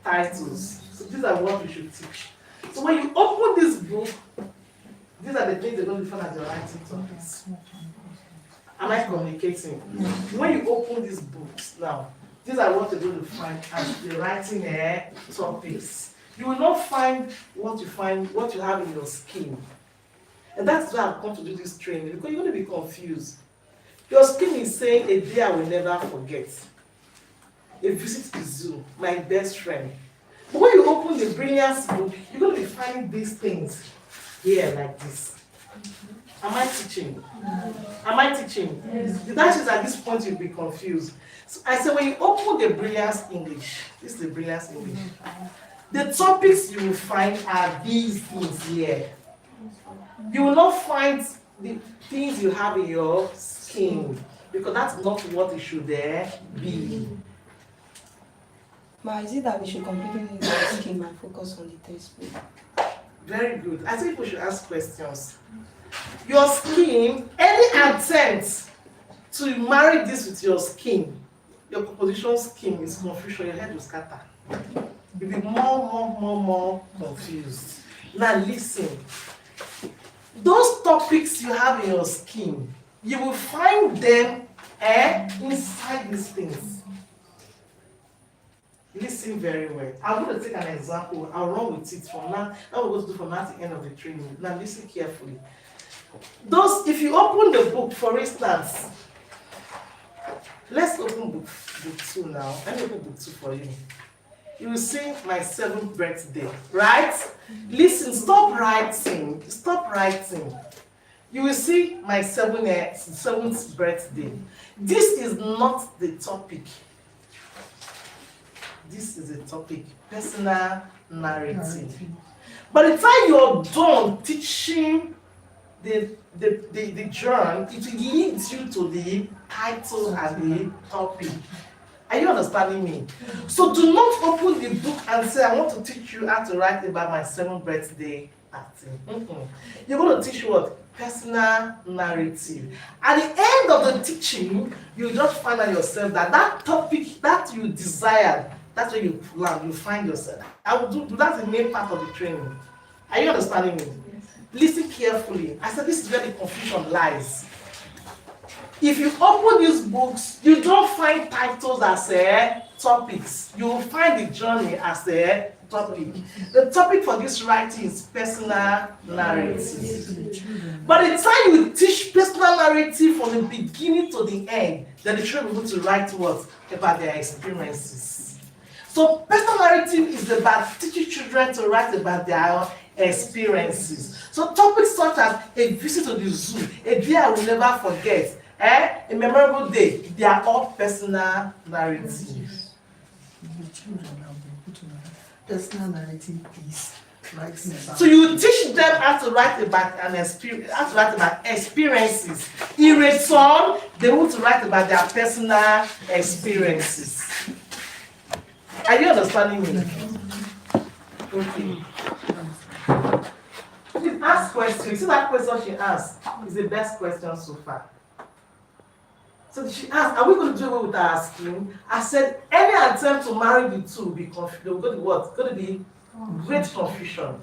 titles. So these are what we should teach. So when you open this book, these are the things they're going to find as the writing topics. Am I communicating? When you open these books now, these are what you're going to find as the writing topics. You will not find what you have in your skin. And that's why I've come to do this training, because you're going to be confused. Your skin is saying a day I will never forget. A visit to the zoo, my best friend. But when you open the Brilliance book, you're going to be finding these things here like this. Am I teaching? Am I teaching? Yes. That is at this point you'll be confused. So I said when you open the Brilliance English, this is the Brilliance English. The topics you will find are these things here. You will not find the things you have in your skin, because that's not what it should be. Ma, is it that we should completely leave the scheme and focus on the textbook? Very good. I think we should ask questions. Your skin, any attempt to marry this with your skin, your composition scheme is confusion, your head will scatter. You'll be more confused. Now listen. Those topics you have in your skin, you will find them inside these things. Listen very well. I'm going to take an example. I'll run with it from now. That we're going to do from now to the end of the training. Now listen carefully. Those, if you open the book, for instance, let's open book 2 now. Let me open book 2 for you. You will see my 7th birthday, right? Listen, stop writing. Stop writing. You will see my seventh birthday. This is not the topic. This is a topic, personal narrative. By the time you're done teaching the journal, it will lead you to the title and the topic. Are you understanding me? So do not open the book and say, I want to teach you how to write about my 7th birthday party. You're going to teach what? Personal narrative. At the end of the teaching, you just find out yourself that topic that you desired, that's where you learn, you find yourself. I will do that's the main part of the training. Are you understanding me? Yes. Listen carefully. I said this is where the confusion lies. If you open these books, you don't find titles as topics. You will find the journey as a topic. The topic for this writing is personal narrative. By the time you teach personal narrative from the beginning to the end, then the children will be able to write what? About their experiences. So personal narrative is about teaching children to write about their experiences. So topics such as a visit to the zoo, a day I will never forget, a memorable day, they are all personal narratives. Personal narrative piece. So you teach them how to write about an experience, how to write about experiences. In return, they want to write about their personal experiences. Are you understanding me? Okay. Please ask questions. See that question she asked is the best question so far. So she asked, are we going to do away with our scheme? I said, any attempt to marry the two will be confused. There will go to what? Going to be great confusion.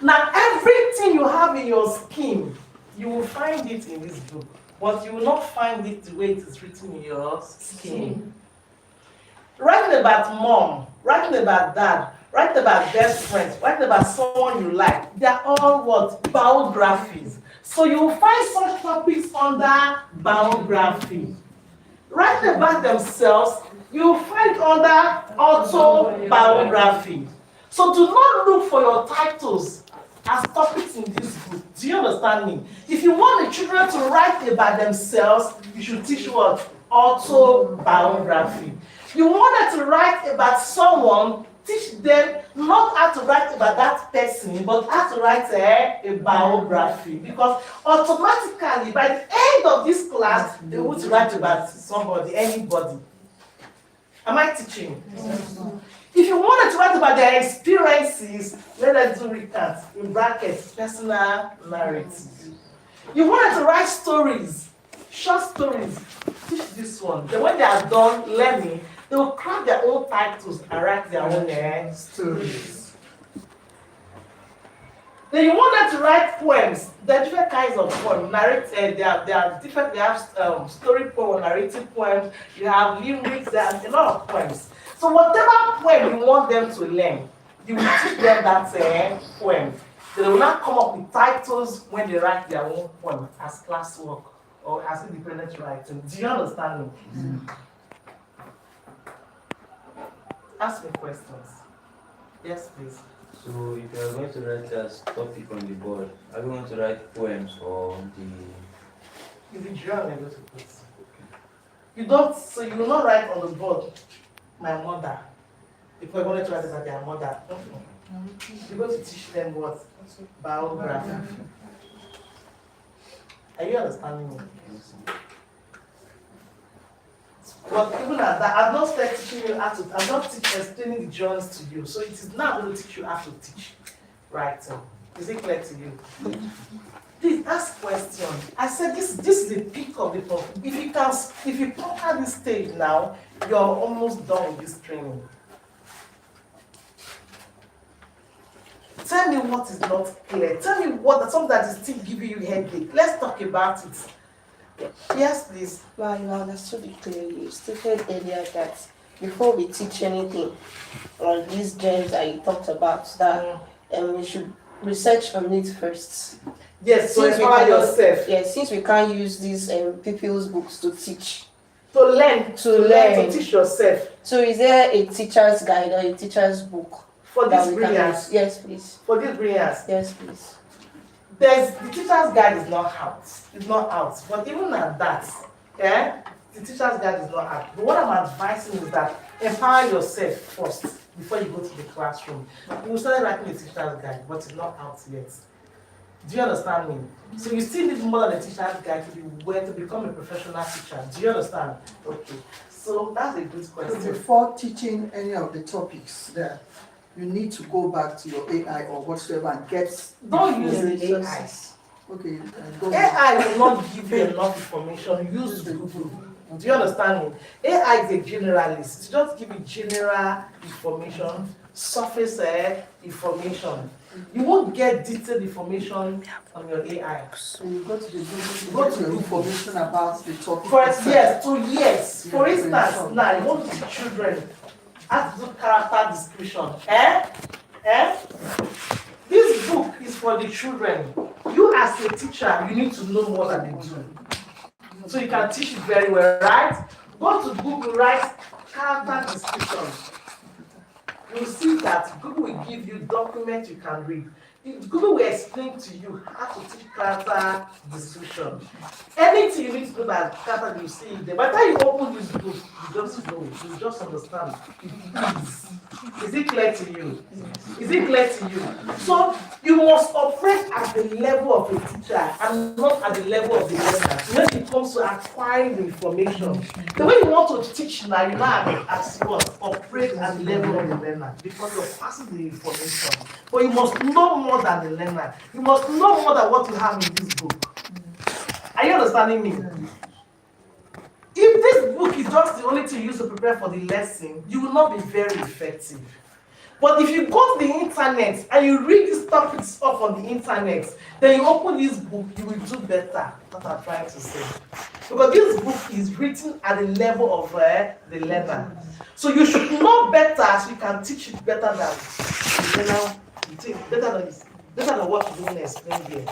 Now, everything you have in your scheme, you will find it in this book, but you will not find it the way it is written in your scheme. Writing about mom, writing about dad, writing about best friends, writing about someone you like, they are all what? Biographies. So you will find such topics under biography. Writing about themselves, you will find under autobiography. So do not look for your titles as topics in this book. Do you understand me? If you want the children to write about themselves, you should teach what? Autobiography. You want them to write about someone, teach them not how to write about that person, but how to write a biography. Because automatically, by the end of this class, they want to write about somebody, anybody. Am I teaching? Yes. If you want them to write about their experiences, let them do recant, in brackets, personal narrative. You want them to write stories, short stories. Teach this one. Then when they are done learning, they will craft their own titles and write their own stories. Then you want them to write poems. There are different kinds of poems. They are different. They have story poems, narrative poems. You have lyrics. There are a lot of poems. So whatever poem you want them to learn, you will teach them that poem. They will not come up with titles when they write their own poem as classwork or as independent writing. Do you understand me? Mm-hmm. Ask me questions. Yes, please. So if you are going to write as topic on the board, are you going to write poems or the... It's the journal you're going to put. You don't, so you will not write on the board, my mother. If we're going to write about their mother, you're going to teach them what? Biography. Are you understanding me? But even at that, I've not started teaching you how to, I'm not explaining the journeys to you. So it is now going to teach you how to teach writing. Is it clear to you? Please ask questions. I said this is the peak of the problem. If you conquer this stage now, you're almost done with this training. Tell me what is not clear. Tell me something that is still giving you headache. Let's talk about it. Yes, please. Well, you understood it clearly. You stated earlier that before we teach anything on these gems that you talked about, that we should research on it first. Yes, so empower yourself. Yes, since we can't use these people's books to teach. To learn. To teach yourself. So is there a teacher's guide or a teacher's book? For this brilliance? Yes, please. For this brilliance? Yes, please. the teacher's guide is not out. It's not out. But even at that, the teacher's guide is not out. But what I'm advising is that empower yourself first before you go to the classroom. You will start writing the teacher's guide, but it's not out yet. Do you understand me? So you still need more than a teacher's guide to become a professional teacher. Do you understand? Okay. So that's a good So question. before teaching any of the topics there, you need to go back to your AI or whatsoever and get. Don't use the AI. resources. Okay. Go AI will not give you enough information. Use Google. Do you understand me? AI is a generalist. It just give you general information, surface information. You won't get detailed information on your AI. So you go to the Google, Go get to your Google. information about the topic. For itself. yes, 2 years. Yeah, For instance, brainstorm. now you want to teach children how to do character description. This book is for the children. You as a teacher, you need to know more than they do. So you can teach it very well, right? Go to Google, write character description. You'll see that Google will give you documents you can read. Google will explain to you how to teach character description. Anything you need to do that character, you see it there. By the time you open this book, you just know it. You just understand it. Is it clear to you? Is it clear to you? So you must operate at the level of a teacher and not at the level of the learner when it comes to acquiring the information. The way you want to teach now, you now as what? Operate at the level of the learner because you're passing the information. But you must know more than the learner. You must know more than what you have in this book. Are you understanding me? If this book is just the only thing you use to prepare for the lesson, you will not be very effective. But if you go to the internet and you read these topics up on the internet, then you open this book, you will do better. What I'm trying to say. Because this book is written at the level of the learner. So you should know better so you can teach it better than the learner. Better than what you didn't explain here.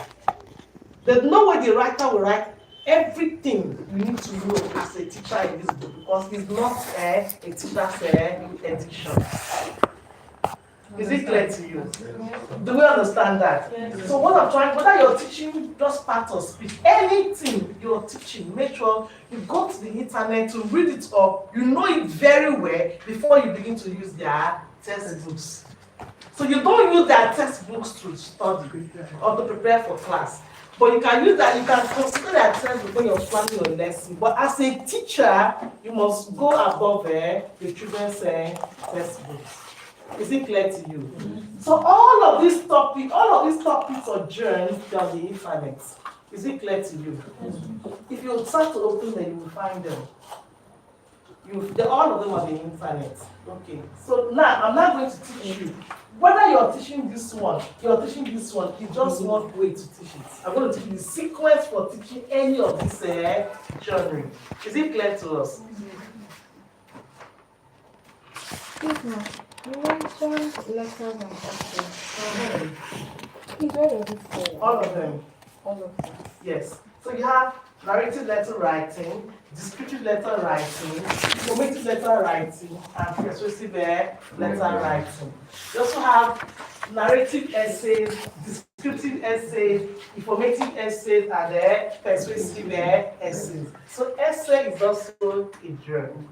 There's no way the writer will write everything you need to know as a teacher in this book because it's not a teacher's edition. Is it clear to you? Do we understand that? Yes. So what I'm trying, whether you're teaching just part of speech, anything you're teaching, make sure you go to the internet to read it up, you know it very well before you begin to use their textbooks. So you don't use their textbooks to study or to prepare for class. But you can use that, you can consider their textbook when you're planning your lesson. But as a teacher, you must go above the children's textbooks. Is it clear to you? So all of these topics are journals on the internet. Is it clear to you? If you start to open them, you will find them. All of them on the internet. Okay. So now I'm not going to teach you. Whether you're teaching this one, it's just one way to teach it. I'm going to teach you the sequence for teaching any of this genre. Is it clear to us? Yes, ma'am. You mentioned letters and essays. Please, where does it fall? All of them. All of them. Yes. So you have narrative letter writing, descriptive letter writing, informative letter writing, and persuasive letter writing. You also have narrative essays, descriptive essays, informative essays, and persuasive essays. So essay is also a journal.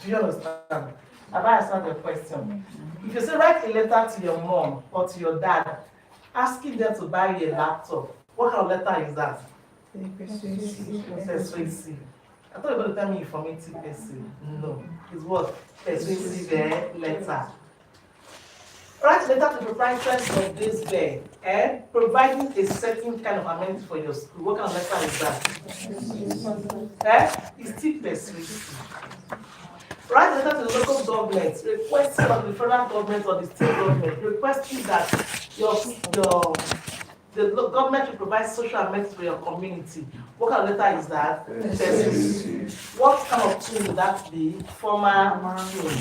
Do you understand? Have I answered your question? If you say write a letter to your mom or to your dad, asking them to buy you a laptop, what kind of letter is that? Persuasive. I thought you were going to tell me informative essay. No. It's what? Persuasive letter. Write a letter to the proprietors of this day and providing a certain kind of amenity for your school. What kind of letter is that? It's still persuasive. Write a letter to the local government, requesting of the federal government or the state government, requesting that the government will provide social amenities for your community. What kind of letter is that? What kind of tune would that be? Formal tune.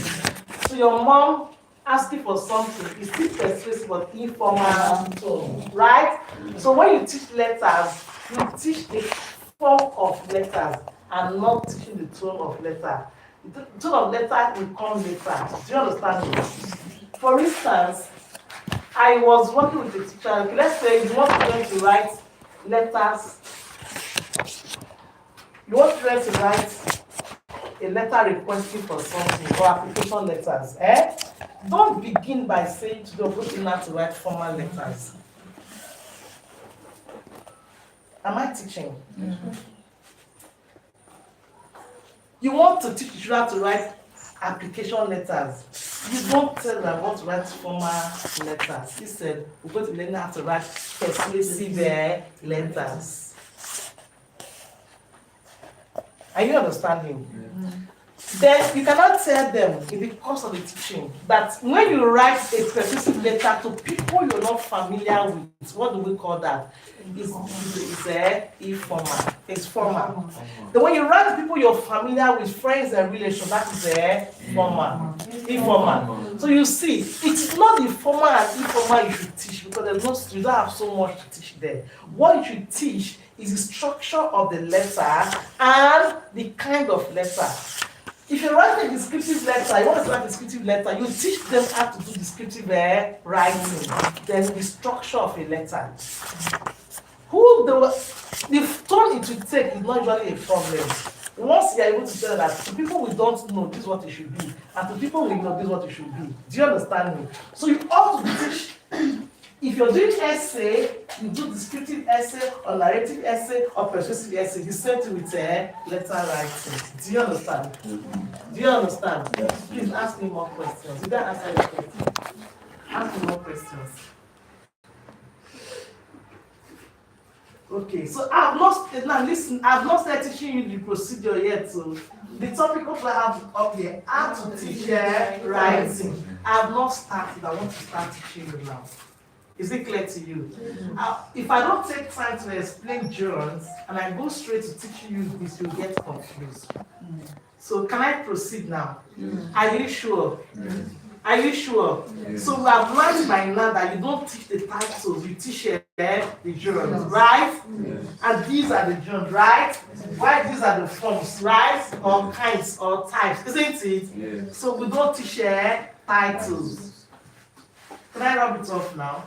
So your mom asking for something is still persuasive but informal tone, right? So when you teach letters, you teach the form of letters and not teaching the tone of letter. The tone of letter will come later. Do you understand this? For instance, I was working with a teacher. Okay, let's say you want them to write letters. You want them to write a letter requesting for something or application letters. Don't begin by saying to them, put in to write formal letters. Am I teaching? You want to teach children to write application letters. You don't tell them what to write formal letters. He said, we're going to learn how to write persuasive letters. Are you understanding? Then you cannot tell them in the course of the teaching that when you write a persuasive letter to people you're not familiar with, what do we call that? It's informal. It's formal. Then when you write to people you're familiar with, friends and relations, that is formal. Informal. So you see, it's not the formal and informal you should teach because you don't have so much to teach there. What you should teach is the structure of the letter and the kind of letter. If you write a descriptive letter, you want to write a descriptive letter, you teach them how to do descriptive writing, then the structure of a letter. The tone it will take is not usually a problem. Once you are able to tell that to people we don't know, this is what it should be, and to people we know, this is what it should be. Do you understand me? So you ought to teach. If you're doing essay, you do descriptive essay or narrative essay or persuasive essay. The same thing with letter writing. Do you understand? Do you understand? Please ask me more questions. Did I answer your question? Ask me more questions. Okay, so now listen, I've not started teaching you the procedure yet. So the topic of I have up here, how to teach writing. I've not started. I want to start teaching you now. Is it clear to you? If I don't take time to explain germs and I go straight to teaching you this, you'll get confused. So can I proceed now? Are you sure? Are you sure? So we have learned by now that you don't teach the titles, you teach the germs, right? And these are the germs, right? Why these are the forms, right? Or kinds or types, isn't it? So we don't teach titles. Can I rub it off now?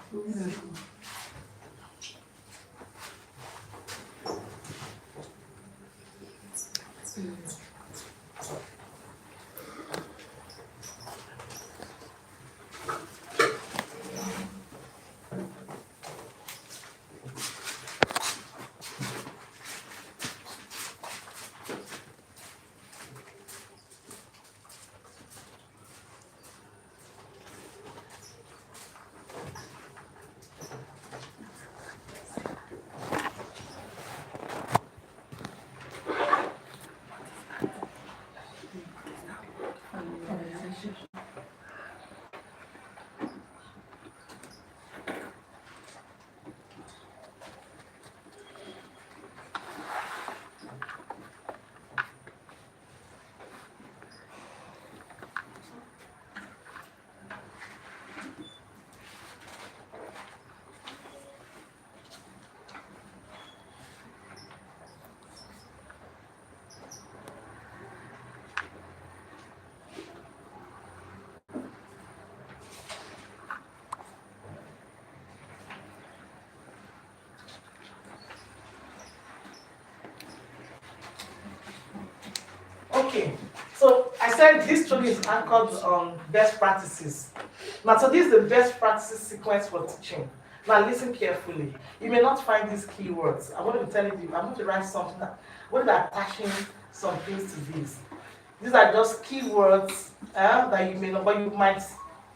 Okay, so I said this study is anchored on best practices. Now, so this is the best practices sequence for teaching. Now, listen carefully. You may not find these keywords. I'm going to tell you, I'm going to write something. I'm going to be attaching some things to this. These are just keywords that you may know, but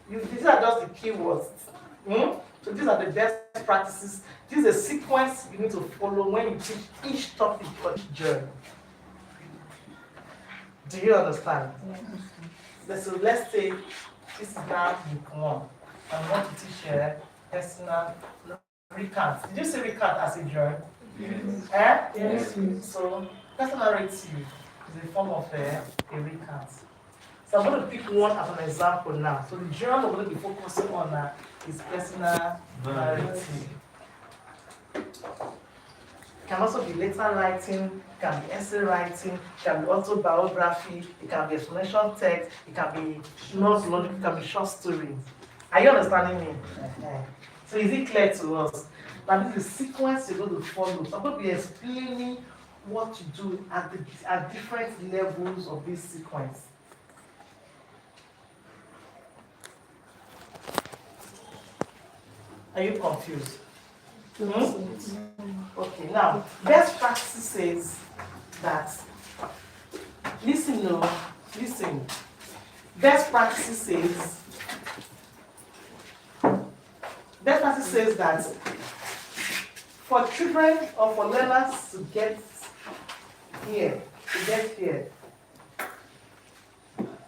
these are just the keywords. So these are the best practices. This is a sequence you need to follow when you teach each topic or each journey. Do you understand? So let's say this is now book 1. I want to teach personal recount. Did you say recount as a journal? Yes. Yes. So personal narrative is a form of a recount. So I'm going to pick one as an example now. So the journal I'm going to be focusing on is personal narrative. It can also be letter writing, it can be essay writing, it can be autobiography, it can be explanation text, it can be notes, it can be short stories. Are you understanding me? So is it clear to us? That this is the sequence you're going to follow. So I'm going to be explaining what to do at different levels of this sequence. Are you confused? Okay, now, best practice says that, listen. Best practice says that for children or for learners to get here,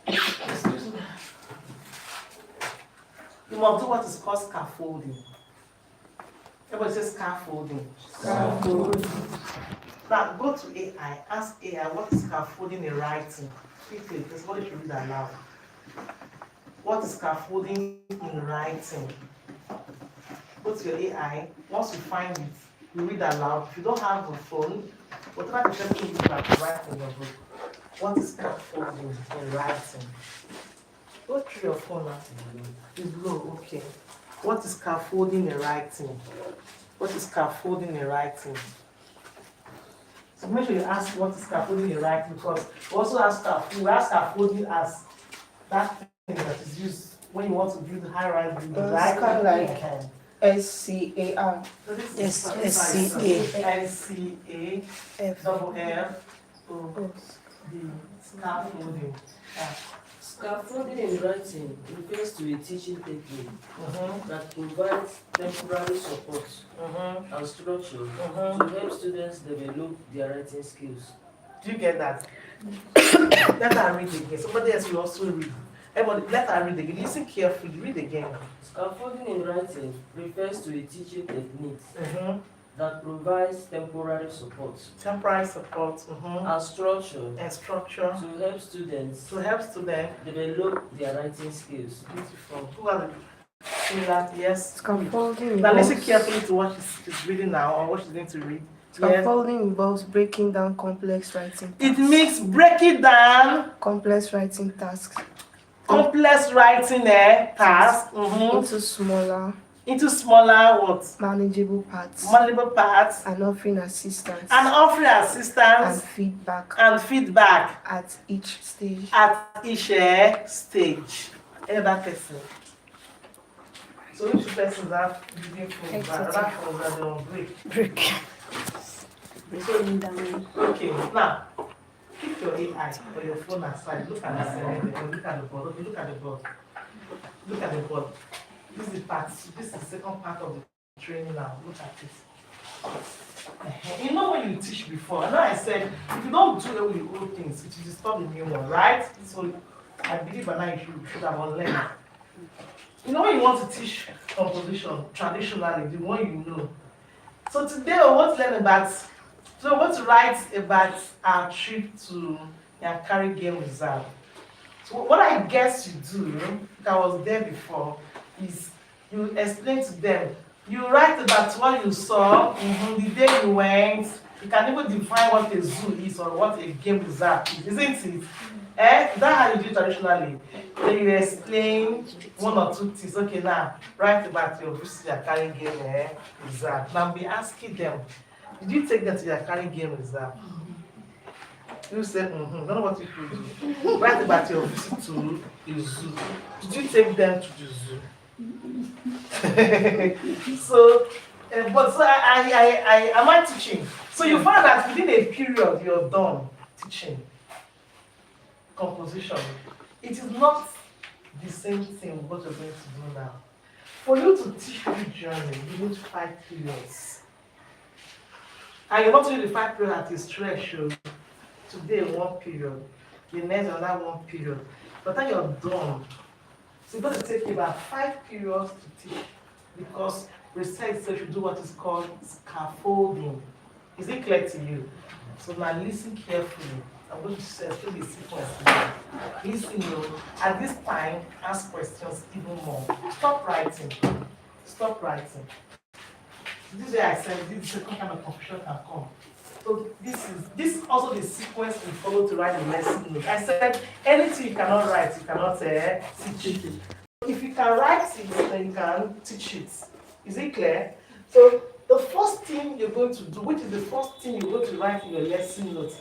excuse me, you must do what is called scaffolding. Everybody says scaffolding. Scaffolding. Now go to AI, ask AI what is scaffolding in writing. Quickly, because somebody should read aloud. What is scaffolding in writing? Go to your AI. Once you find it, you read aloud. If you don't have a phone, whatever the person you have to write in your book. What is scaffolding in writing? Go through your phone now. It's low, okay. What is scaffolding in writing? What is scaffolding in writing? So make sure you ask what is scaffolding in writing, because we also ask scaffolding as that thing that is used when you want to build high-rise buildings. It's kind of like SCAR. So this Yes, is SCA. SCA, F. double F, O, D, scaffolding. Scaffolding in writing refers to a teaching technique that provides temporary support and structure to help students develop their writing skills. Do you get that? Let her read again. Somebody else will also read. Everybody, let her read again. Listen carefully. Read again. Scaffolding in writing refers to a teaching technique that provides temporary support Temporary support and structure and structure to help students develop their writing skills. Beautiful. Who are the similar? Yes. Scaffolding Now listen involves, carefully to what she's reading now, or what she's going to read. Yes. scaffolding involves breaking down complex writing It tasks. means breaking down Complex writing tasks complex writing tasks into smaller what? manageable parts Manageable parts, and offering assistance and offering assistance and feedback at each stage. stage. Any other person? So which persons have reading phones? Other phones are on break. Okay, now keep your AI or your phone aside. Look at the screen. Look at the board. Okay, look at the board. Look at the board. This is the second part of the training now. Look at it. You know when you teach before, I know I said if you don't do it with the old things, it will disturb the new one, right? So I believe by now you should have unlearned. You know when you want to teach composition traditionally, the one you know. So today I want to learn about, so I want to write about our trip to Yankari Game Reserve. So what I guess you do, if I was there before, is you explain to them. You write about what you saw, the day you went. You can even define what a zoo is or what a game reserve is, isn't it? That's how you do it traditionally. Then you explain one or two things. Okay, now write about your visit to Yankari Game Reserve. Now be asking them, did you take them to Yankari Game Reserve? You said, don't know what you could do. Write about your visit to the zoo. Did you take them to the zoo? So am I teaching? So you find that within a period you're done teaching composition. It is not the same thing what you're going to do now. For you to teach this journey, you need 5 periods. And you're not doing the 5 periods at a stretch. Today 1 period, the next another 1 period. By the time you're done, so it's going to take you about 5 periods to teach, because research says you do what is called scaffolding. Is it clear to you? So now listen carefully. I'm going to explain the sequence now. Listen, at this time, ask questions even more. Stop writing. Stop writing. This is where I said this second kind of confusion can come. So this is also the sequence we follow to write the lesson note. I said anything you cannot write, you cannot teach. if you can write it, then you can teach it. Is it clear? So the first thing you're going to do, which is the first thing you're going to write in your lesson notes,